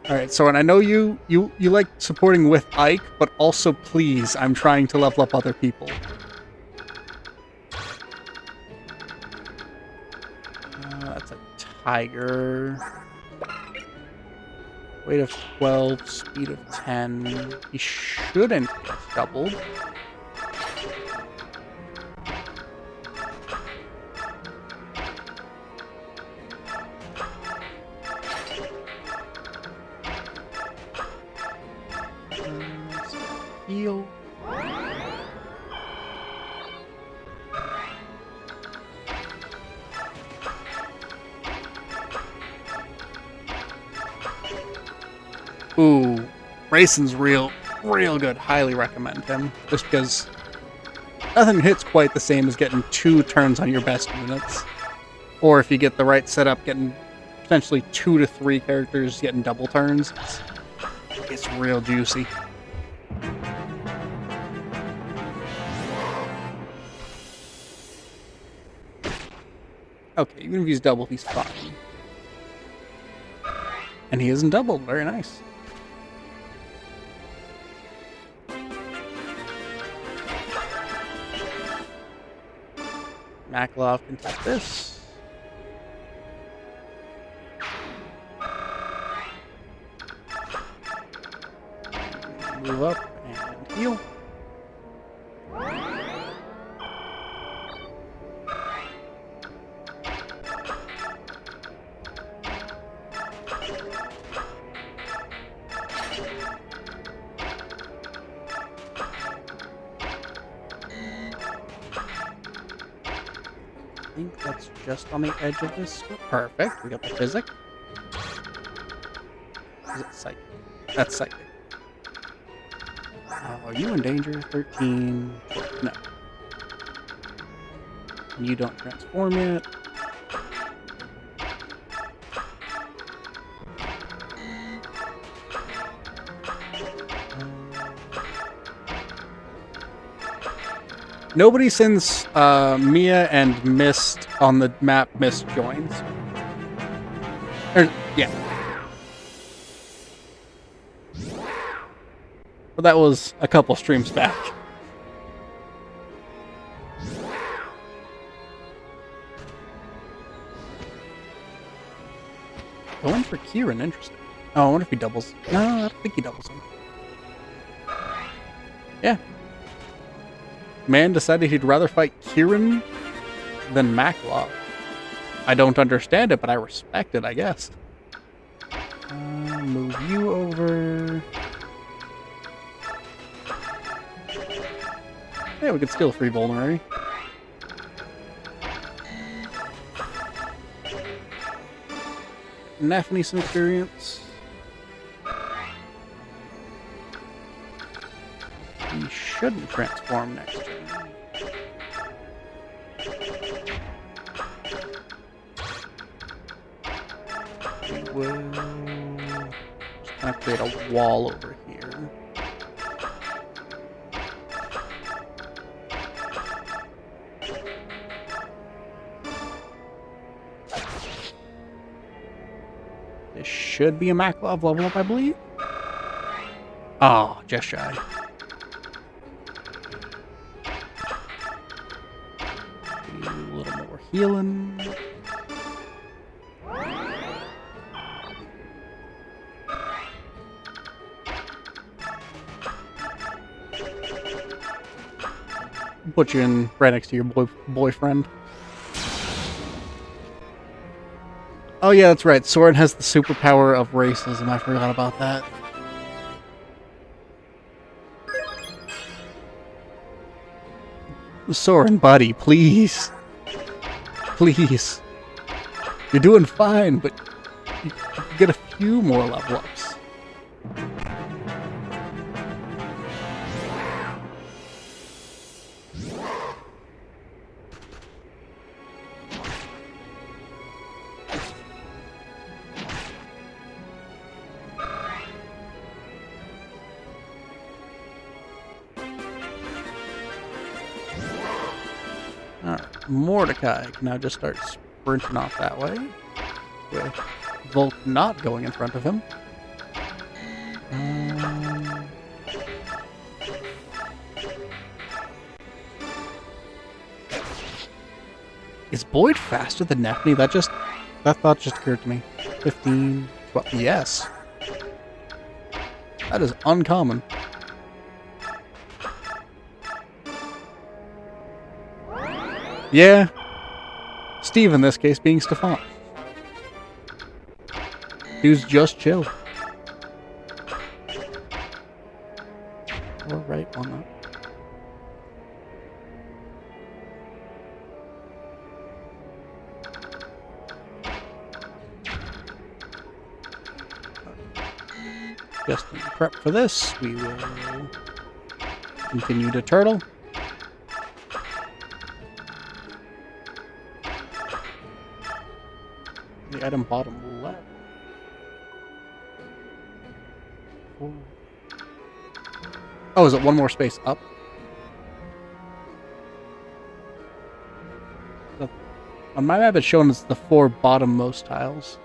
Speaker 1: Alright, Soren, I know you like supporting with Ike, but also please, I'm trying to level up other people. That's a tiger. Weight of 12, speed of 10. He shouldn't get doubled. Heal. Ooh, Rayson's real good. Highly recommend him. Just because nothing hits quite the same as getting 2 turns on your best units. Or if you get the right setup, getting potentially 2 to 3 characters getting double turns. It's real juicy. Okay, even if he's doubled, he's fine. And he isn't doubled. Very nice. Makalov can take this. Move up and heal. I think that's just on the edge of this. Perfect. We got the physic. Is it psychic? That's psychic. Are you in danger? 13. 12. No. You don't transform yet. Nobody since Mia and Mist on the map Mist joins. Yeah. Well, that was a couple streams back. Going for Kieran, interesting. Oh, I wonder if he doubles. No, I don't think he doubles him. Yeah. Man decided he'd rather fight Kieran than Makalov. I don't understand it, but I respect it, I guess. Move you over. Yeah, we could skill 3 vulnerary. Nephany some experience. He shouldn't transform next turn. We will just kind of create a wall over here. This should be a Makalov level up, I believe. Oh, just shy. A little more healing. Put you in right next to your boyfriend. Oh yeah, that's right. Soren has the superpower of racism. I forgot about that. Soren, buddy, please. Please. You're doing fine, but you get a few more level ups. Alright, Mordecai can now just start sprinting off that way, with Volk not going in front of him. Is Boyd faster than Nephne? That thought just occurred to me. 15, 12, yes. That is uncommon. Yeah. Steve in this case being Stefan. Dude's just chill. Or right on that. Just in prep for this, we will continue to turtle. The item bottom left. Oh, is it one more space up? On my map, it's shown as the 4 bottommost tiles.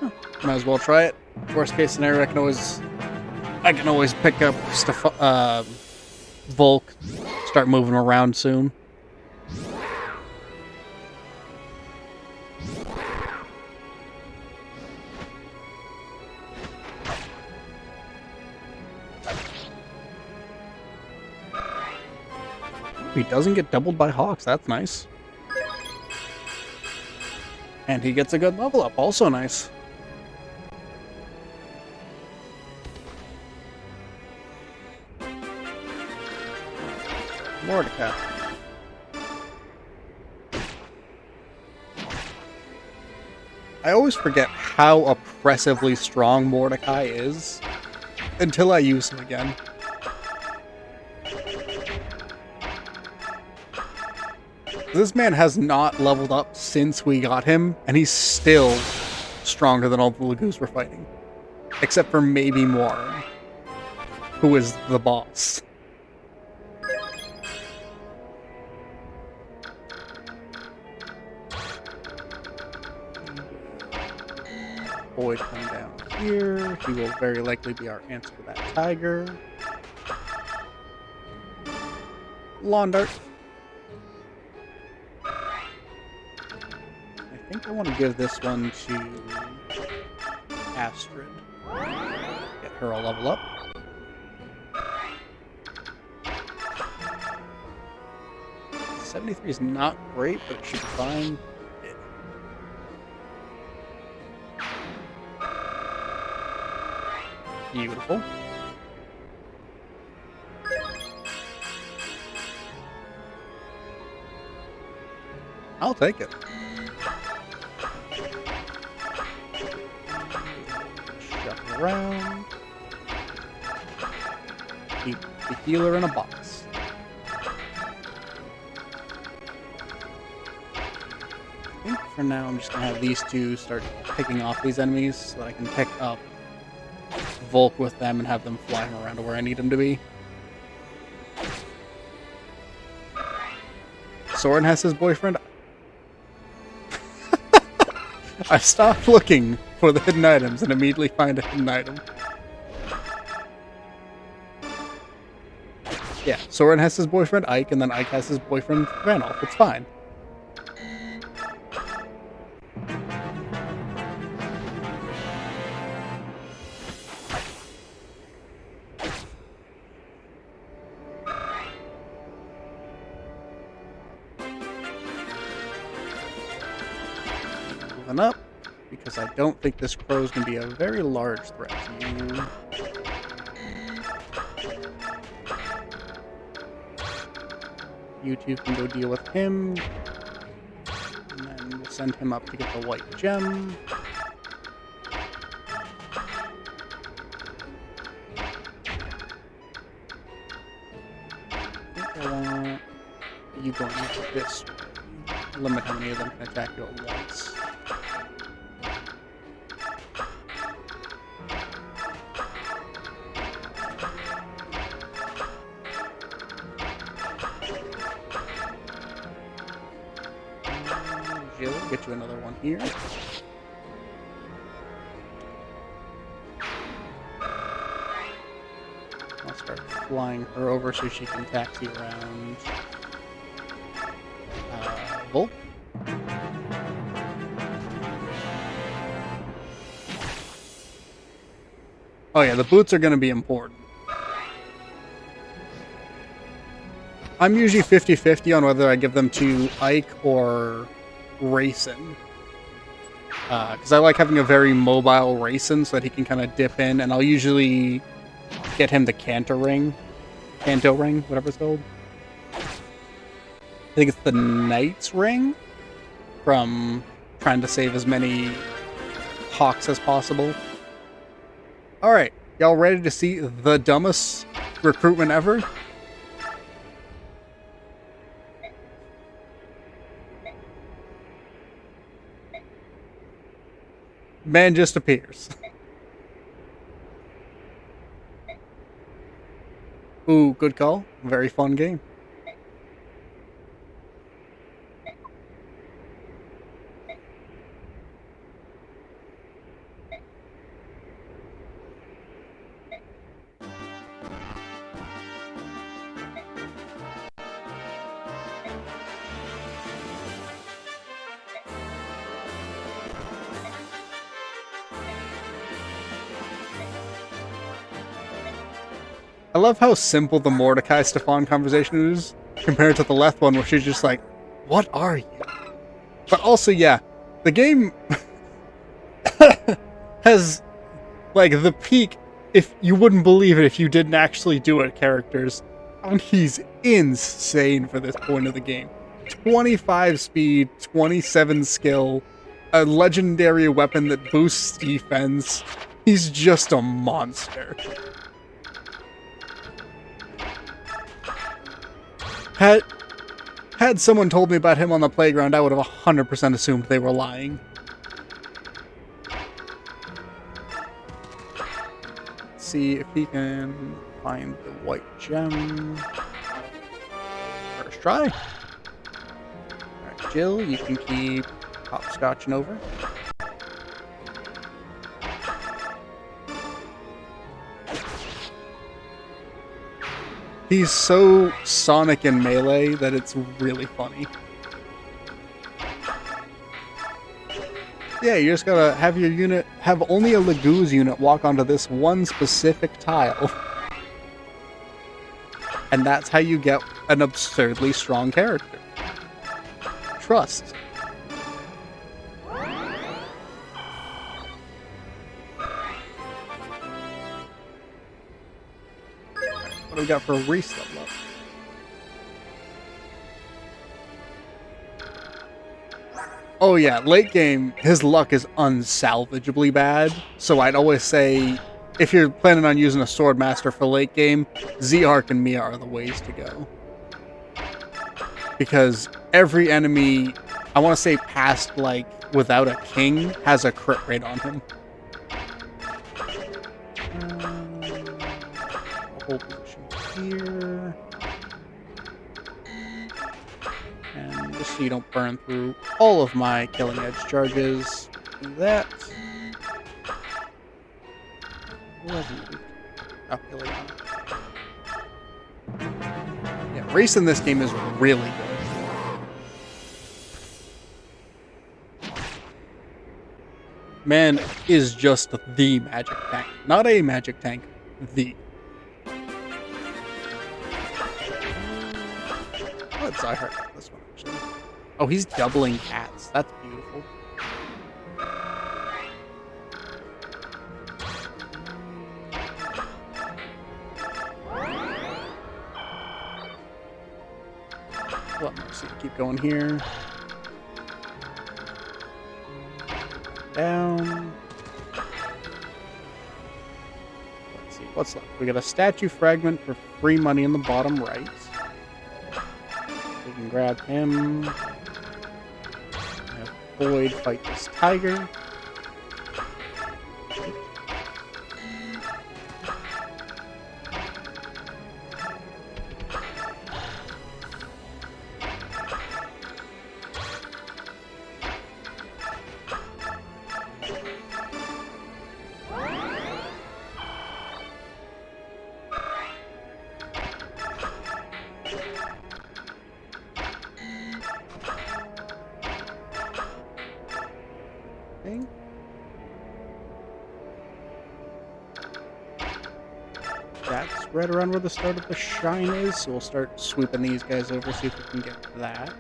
Speaker 1: Huh. Might as well try it. Worst case scenario, I can always pick up stuff. Volk, start moving around soon. He doesn't get doubled by Hawks, that's nice. And he gets a good level up, also nice. Mordecai. I always forget how oppressively strong Mordecai is until I use him again. This man has not leveled up since we got him, and he's still stronger than all the Lagoos we're fighting. Except for maybe Moiran, who is the boss. Boyd come down here. He will very likely be our answer to that tiger. Lawn dart. I think I want to give this one to Astrid. Get her a level up. .73 is not great, but it should be fine. Beautiful. I'll take it. Shuffle around. Keep the healer in a box. I think for now I'm just going to have these two start picking off these enemies so that I can pick up Volk with them and have them flying around to where I need them to be. Soren has his boyfriend. I stopped looking for the hidden items and immediately find a hidden item. Yeah, Soren has his boyfriend Ike, and then Ike has his boyfriend Randolph. It's fine. moving up, because I don't think this crow is going to be a very large threat to you. You two can go deal with him. And then we'll send him up to get the white gem. I think I want you going this way. Limit how many of them can attack you at once. Jill, get you another one here. I'll start flying her over so she can taxi around. Volk. Oh yeah, the boots are going to be important. I'm usually 50-50 on whether I give them to Ike or Racin. Because I like having a very mobile Racin so that he can kind of dip in, and I'll usually get him the Canto ring, whatever it's called. I think it's the Knight's Ring from trying to save as many hawks as possible. Alright, y'all ready to see the dumbest recruitment ever? Man just appears. Ooh, good call. Very fun game. I love how simple the Mordecai Stefan conversation is compared to the left one where she's just like, what are you? But also, yeah, the game has, like, the peak, if you wouldn't believe it if you didn't actually do it, characters. And he's insane for this point of the game. 25 speed, 27 skill, a legendary weapon that boosts defense. He's just a monster. Had someone told me about him on the playground, I would have 100% assumed they were lying. Let's see if he can find the white gem. First try. Alright, Jill, you can keep hopscotching over. He's so Sonic in Melee that it's really funny. Yeah, you just gotta have your unit, have only a Lagoo's unit walk onto this one specific tile. And that's how you get an absurdly strong character. Trust. What do we got for a Reese level up? Oh yeah, late game, his luck is unsalvageably bad. So I'd always say, if you're planning on using a Swordmaster for late game, Z-Arc and Mia are the ways to go. Because every enemy, I want to say past, like, without a king, has a crit rate on him. Hold position here. And just so you don't burn through all of my killing edge charges, do that. Who hasn't moved? Oh, Ileana. Yeah, race in this game is really good. Man is just the magic tank. Not a magic tank, the. Let's I heard this one actually. Oh, he's doubling cats. That's beautiful. Well, let's see. Keep going here. Down. Let's see. What's left? We got a statue fragment for free money in the bottom right. We can grab him. Have Boyd fight this tiger. That's right around where the start of the shrine is, so we'll start sweeping these guys over, see if we can get that.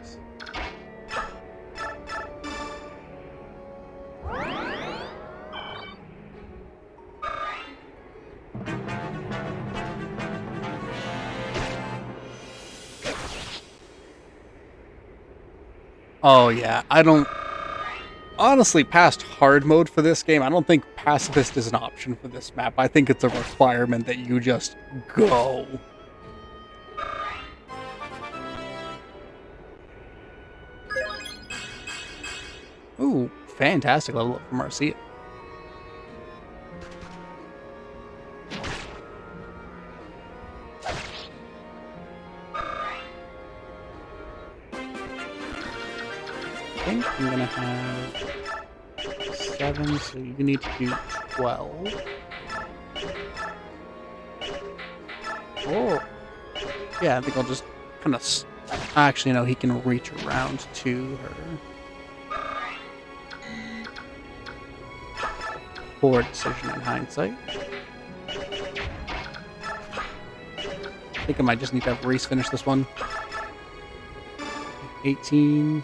Speaker 1: Oh yeah, I don't... Honestly, past hard mode for this game, I don't think pacifist is an option for this map. I think it's a requirement that you just go. Ooh, fantastic level up from Marcia. I think I'm gonna have 7, so you need to do 12. Oh, yeah, I think I'll just kind of... Actually, no, he can reach around to her. Poor decision in hindsight. I think I might just need to have Reese finish this one. 18...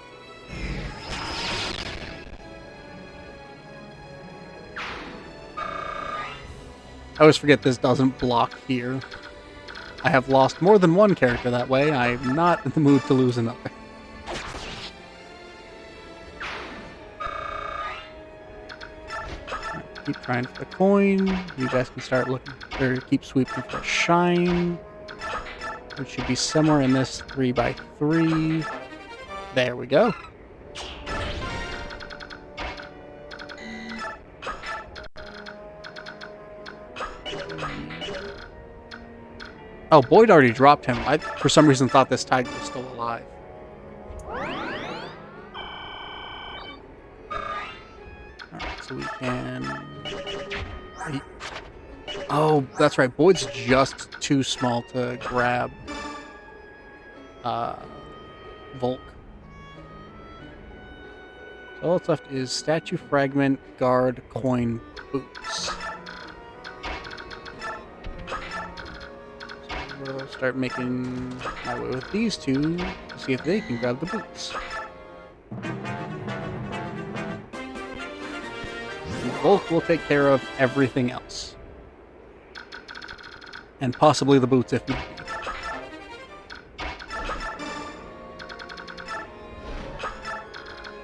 Speaker 1: I always forget this doesn't block here. I have lost more than one character that way. I'm not in the mood to lose another. Keep trying for the coin. You guys can start looking, or keep sweeping for a shine. Which should be somewhere in this 3x3. There we go. Oh, Boyd already dropped him. I, for some reason, thought this tiger was still alive. Alright, so we can... Oh, that's right. Boyd's just too small to grab Volk. So all that's left is statue fragment, guard, coin, boots. We'll start making my way with these two to see if they can grab the boots. Volk will take care of everything else. And possibly the boots if need be.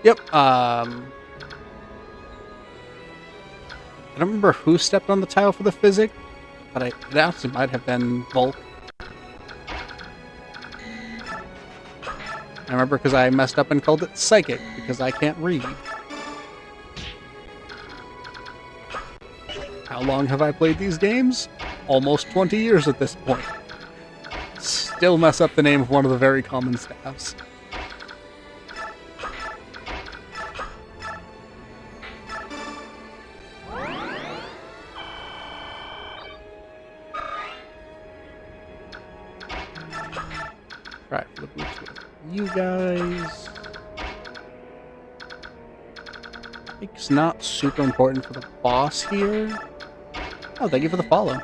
Speaker 1: Yep, I don't remember who stepped on the tile for the physic, but it actually might have been Volk. I remember because I messed up and called it Psychic, because I can't read. How long have I played these games? Almost 20 years at this point. Still mess up the name of one of the very common staffs. Right, for the boots with you guys. I think it's not super important for the boss here. Oh, thank you for the follow.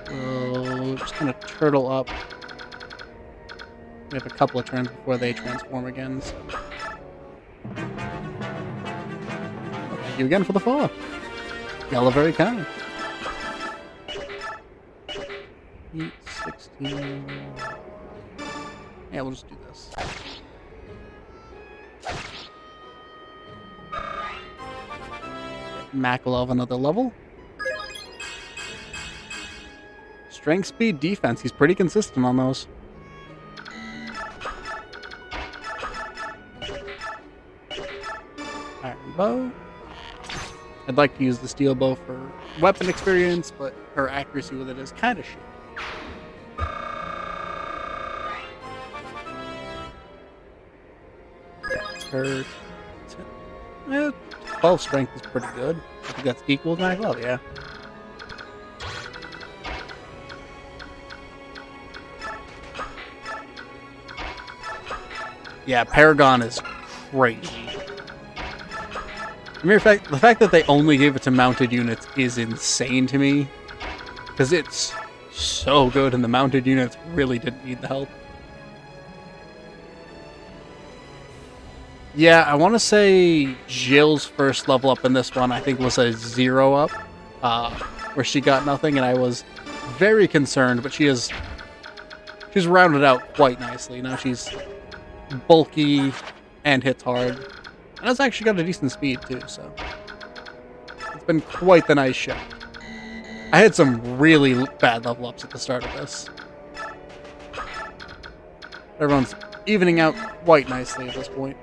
Speaker 1: We'll just kind of turtle up. We have a couple of turns before they transform again, so... Well, thank you again for the follow. Y'all are very kind. 8, 16... Yeah, we'll just do this. Makalov another level. Strength, speed, defense. He's pretty consistent on those. Iron bow. I'd like to use the steel bow for weapon experience, but her accuracy with it is kind of shit. Her 12 strength is pretty good. I think that's equal to Makalov, yeah. Yeah, Paragon is crazy. The fact that they only gave it to mounted units is insane to me. Because it's so good and the mounted units really didn't need the help. Yeah, I want to say Jill's first level up in this one, I think, was a 0 up. Where she got nothing, and I was very concerned, but she's rounded out quite nicely. Now she's bulky and hits hard. And it's actually got a decent speed, too, so it's been quite the nice shift. I had some really bad level ups at the start of this. Everyone's evening out quite nicely at this point.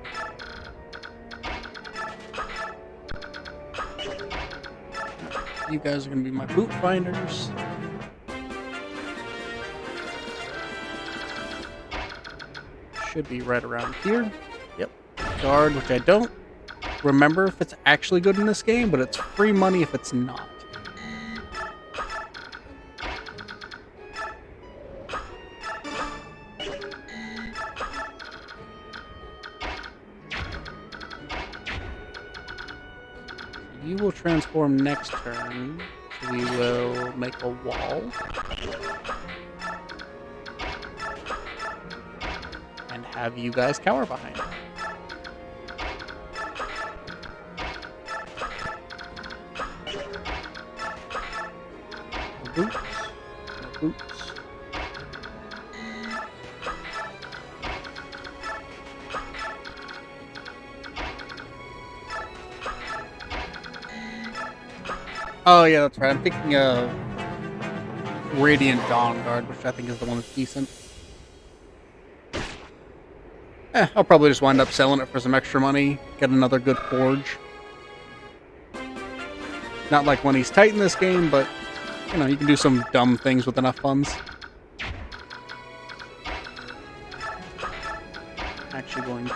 Speaker 1: You guys are going to be my boot finders. Should be right around here. Yep. Guard, which I don't remember if it's actually good in this game, but it's free money if it's not. You will transform next turn. So we will make a wall. And have you guys cower behind it. No boots. No boots. Oh yeah, that's right. I'm thinking of Radiant Dawn Guard, which I think is the one that's decent. I'll probably just wind up selling it for some extra money, get another good forge. Not like when he's tight in this game, but, you know, you can do some dumb things with enough funds. Actually going to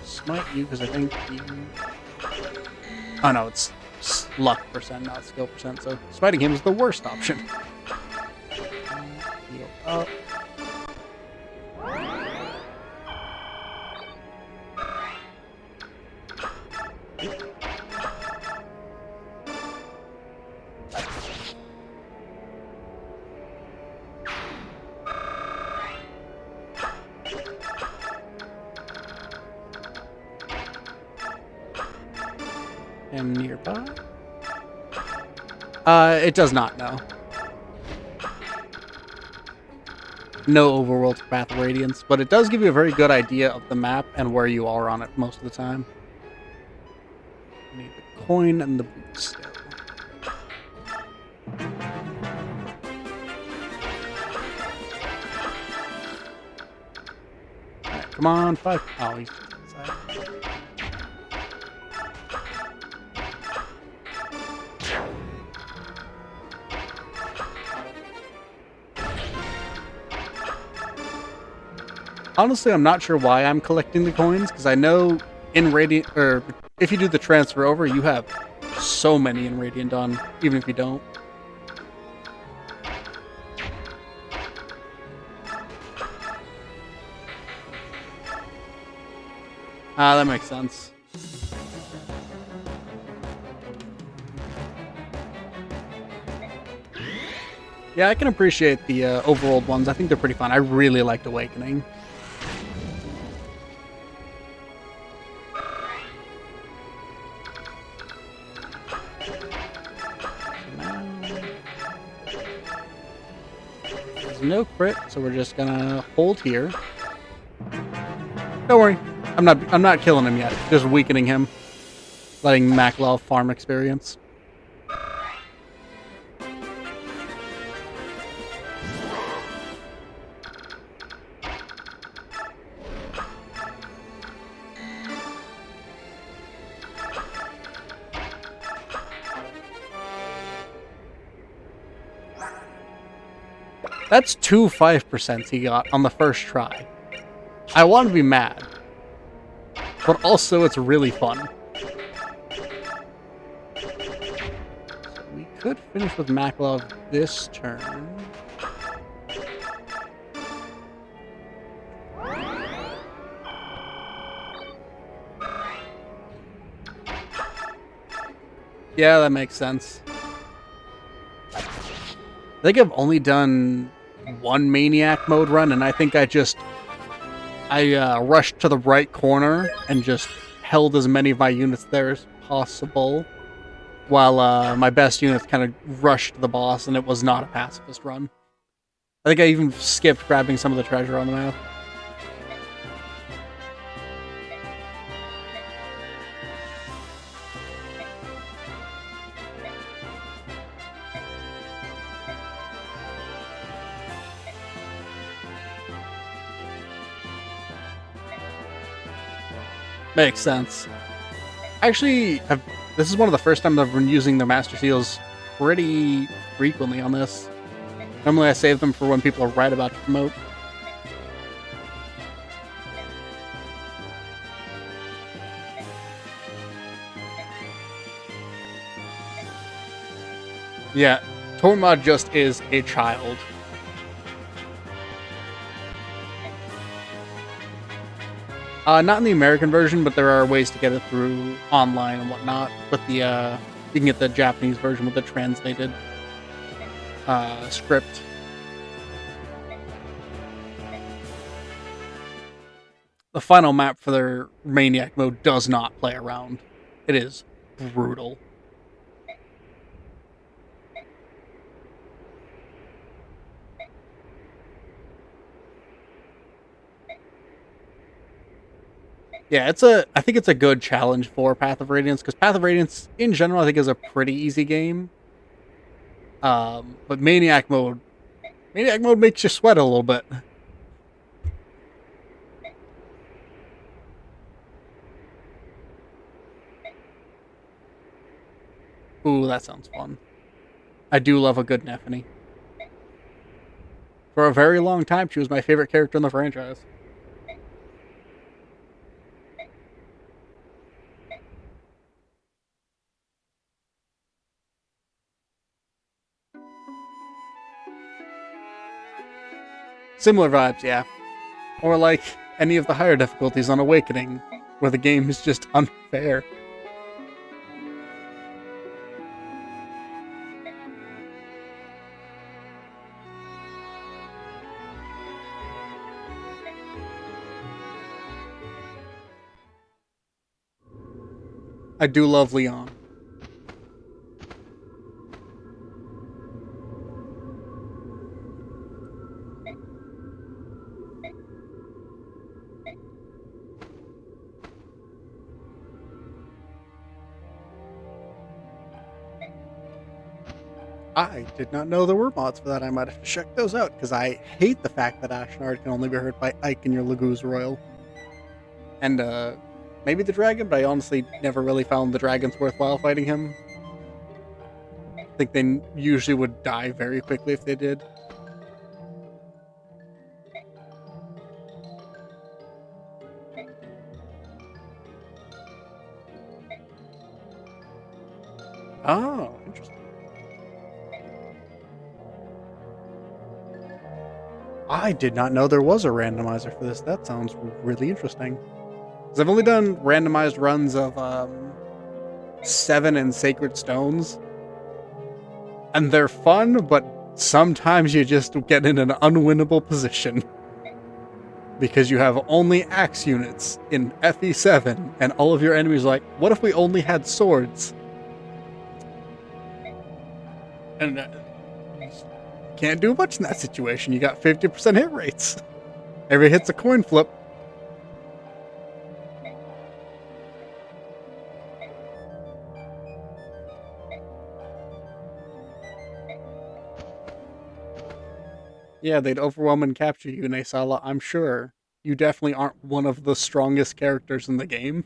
Speaker 1: smite you, because I think you... Oh no, it's luck percent, not skill percent, so smiting him is the worst option. Heal up. Am nearby? It does not, no. No overworld Path of Radiance, but it does give you a very good idea of the map and where you are on it most of the time. I need the coin and the boot still. Alright, come on, 5. Oh, he's just inside. Honestly, I'm not sure why I'm collecting the coins, because I know in Radiant, or if you do the transfer over, you have so many in Radiant Dawn, even if you don't. Ah, that makes sense. Yeah, I can appreciate the overworld ones. I think they're pretty fun. I really liked Awakening. There's no crit, so we're just gonna hold here. Don't worry, I'm not killing him yet. Just weakening him, letting Makalov farm experience. That's 2 5% he got on the first try. I want to be mad, but also it's really fun. So we could finish with Makalov this turn. Yeah, that makes sense. I think I've only done one Maniac mode run, and I think I rushed to the right corner and just held as many of my units there as possible, while my best units kind of rushed the boss, and it was not a pacifist run. I think I even skipped grabbing some of the treasure on the map. Makes sense. Actually, this is one of the first times I've been using the Master Seals pretty frequently on this. Normally I save them for when people are right about to promote. Yeah, Torma just is a child. Not in the American version, but there are ways to get it through online and whatnot. But you can get the Japanese version with the translated script. The final map for their Maniac mode does not play around. It is brutal. Yeah, I think it's a good challenge for Path of Radiance, because Path of Radiance, in general, I think is a pretty easy game. But Maniac mode makes you sweat a little bit. Ooh, that sounds fun. I do love a good Nephany. For a very long time, she was my favorite character in the franchise. Similar vibes, yeah. Or like any of the higher difficulties on Awakening, where the game is just unfair. I do love Leon. I did not know there were mods for that. I might have to check those out, because I hate the fact that Ashnard can only be hurt by Ike in your Laguz Royal. And, maybe the dragon, but I honestly never really found the dragons worthwhile fighting him. I think they usually would die very quickly if they did. Oh, interesting. I did not know there was a randomizer for this. That sounds really interesting. Because I've only done randomized runs of 7 and Sacred Stones. And they're fun, but sometimes you just get in an unwinnable position. Because you have only axe units in FE7, and all of your enemies are like, what if we only had swords? And can't do much in that situation. You got 50% hit rates. Every hit's a coin flip. Yeah, they'd overwhelm and capture you, Nasala. I'm sure. You definitely aren't one of the strongest characters in the game.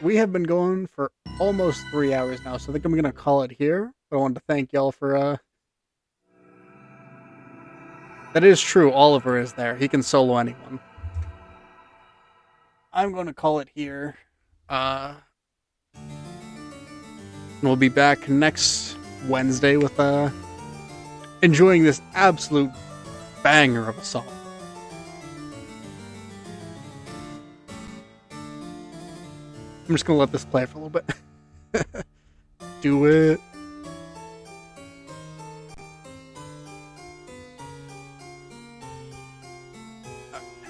Speaker 1: We have been going for almost 3 hours now, so I think I'm going to call it here. But I wanted to thank y'all for, That is true, Oliver is there. He can solo anyone. I'm going to call it here. We'll be back next Wednesday with, enjoying this absolute banger of a song. I'm just going to let this play for a little bit. Do it.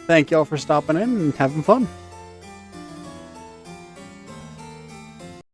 Speaker 1: Thank y'all for stopping in and having fun.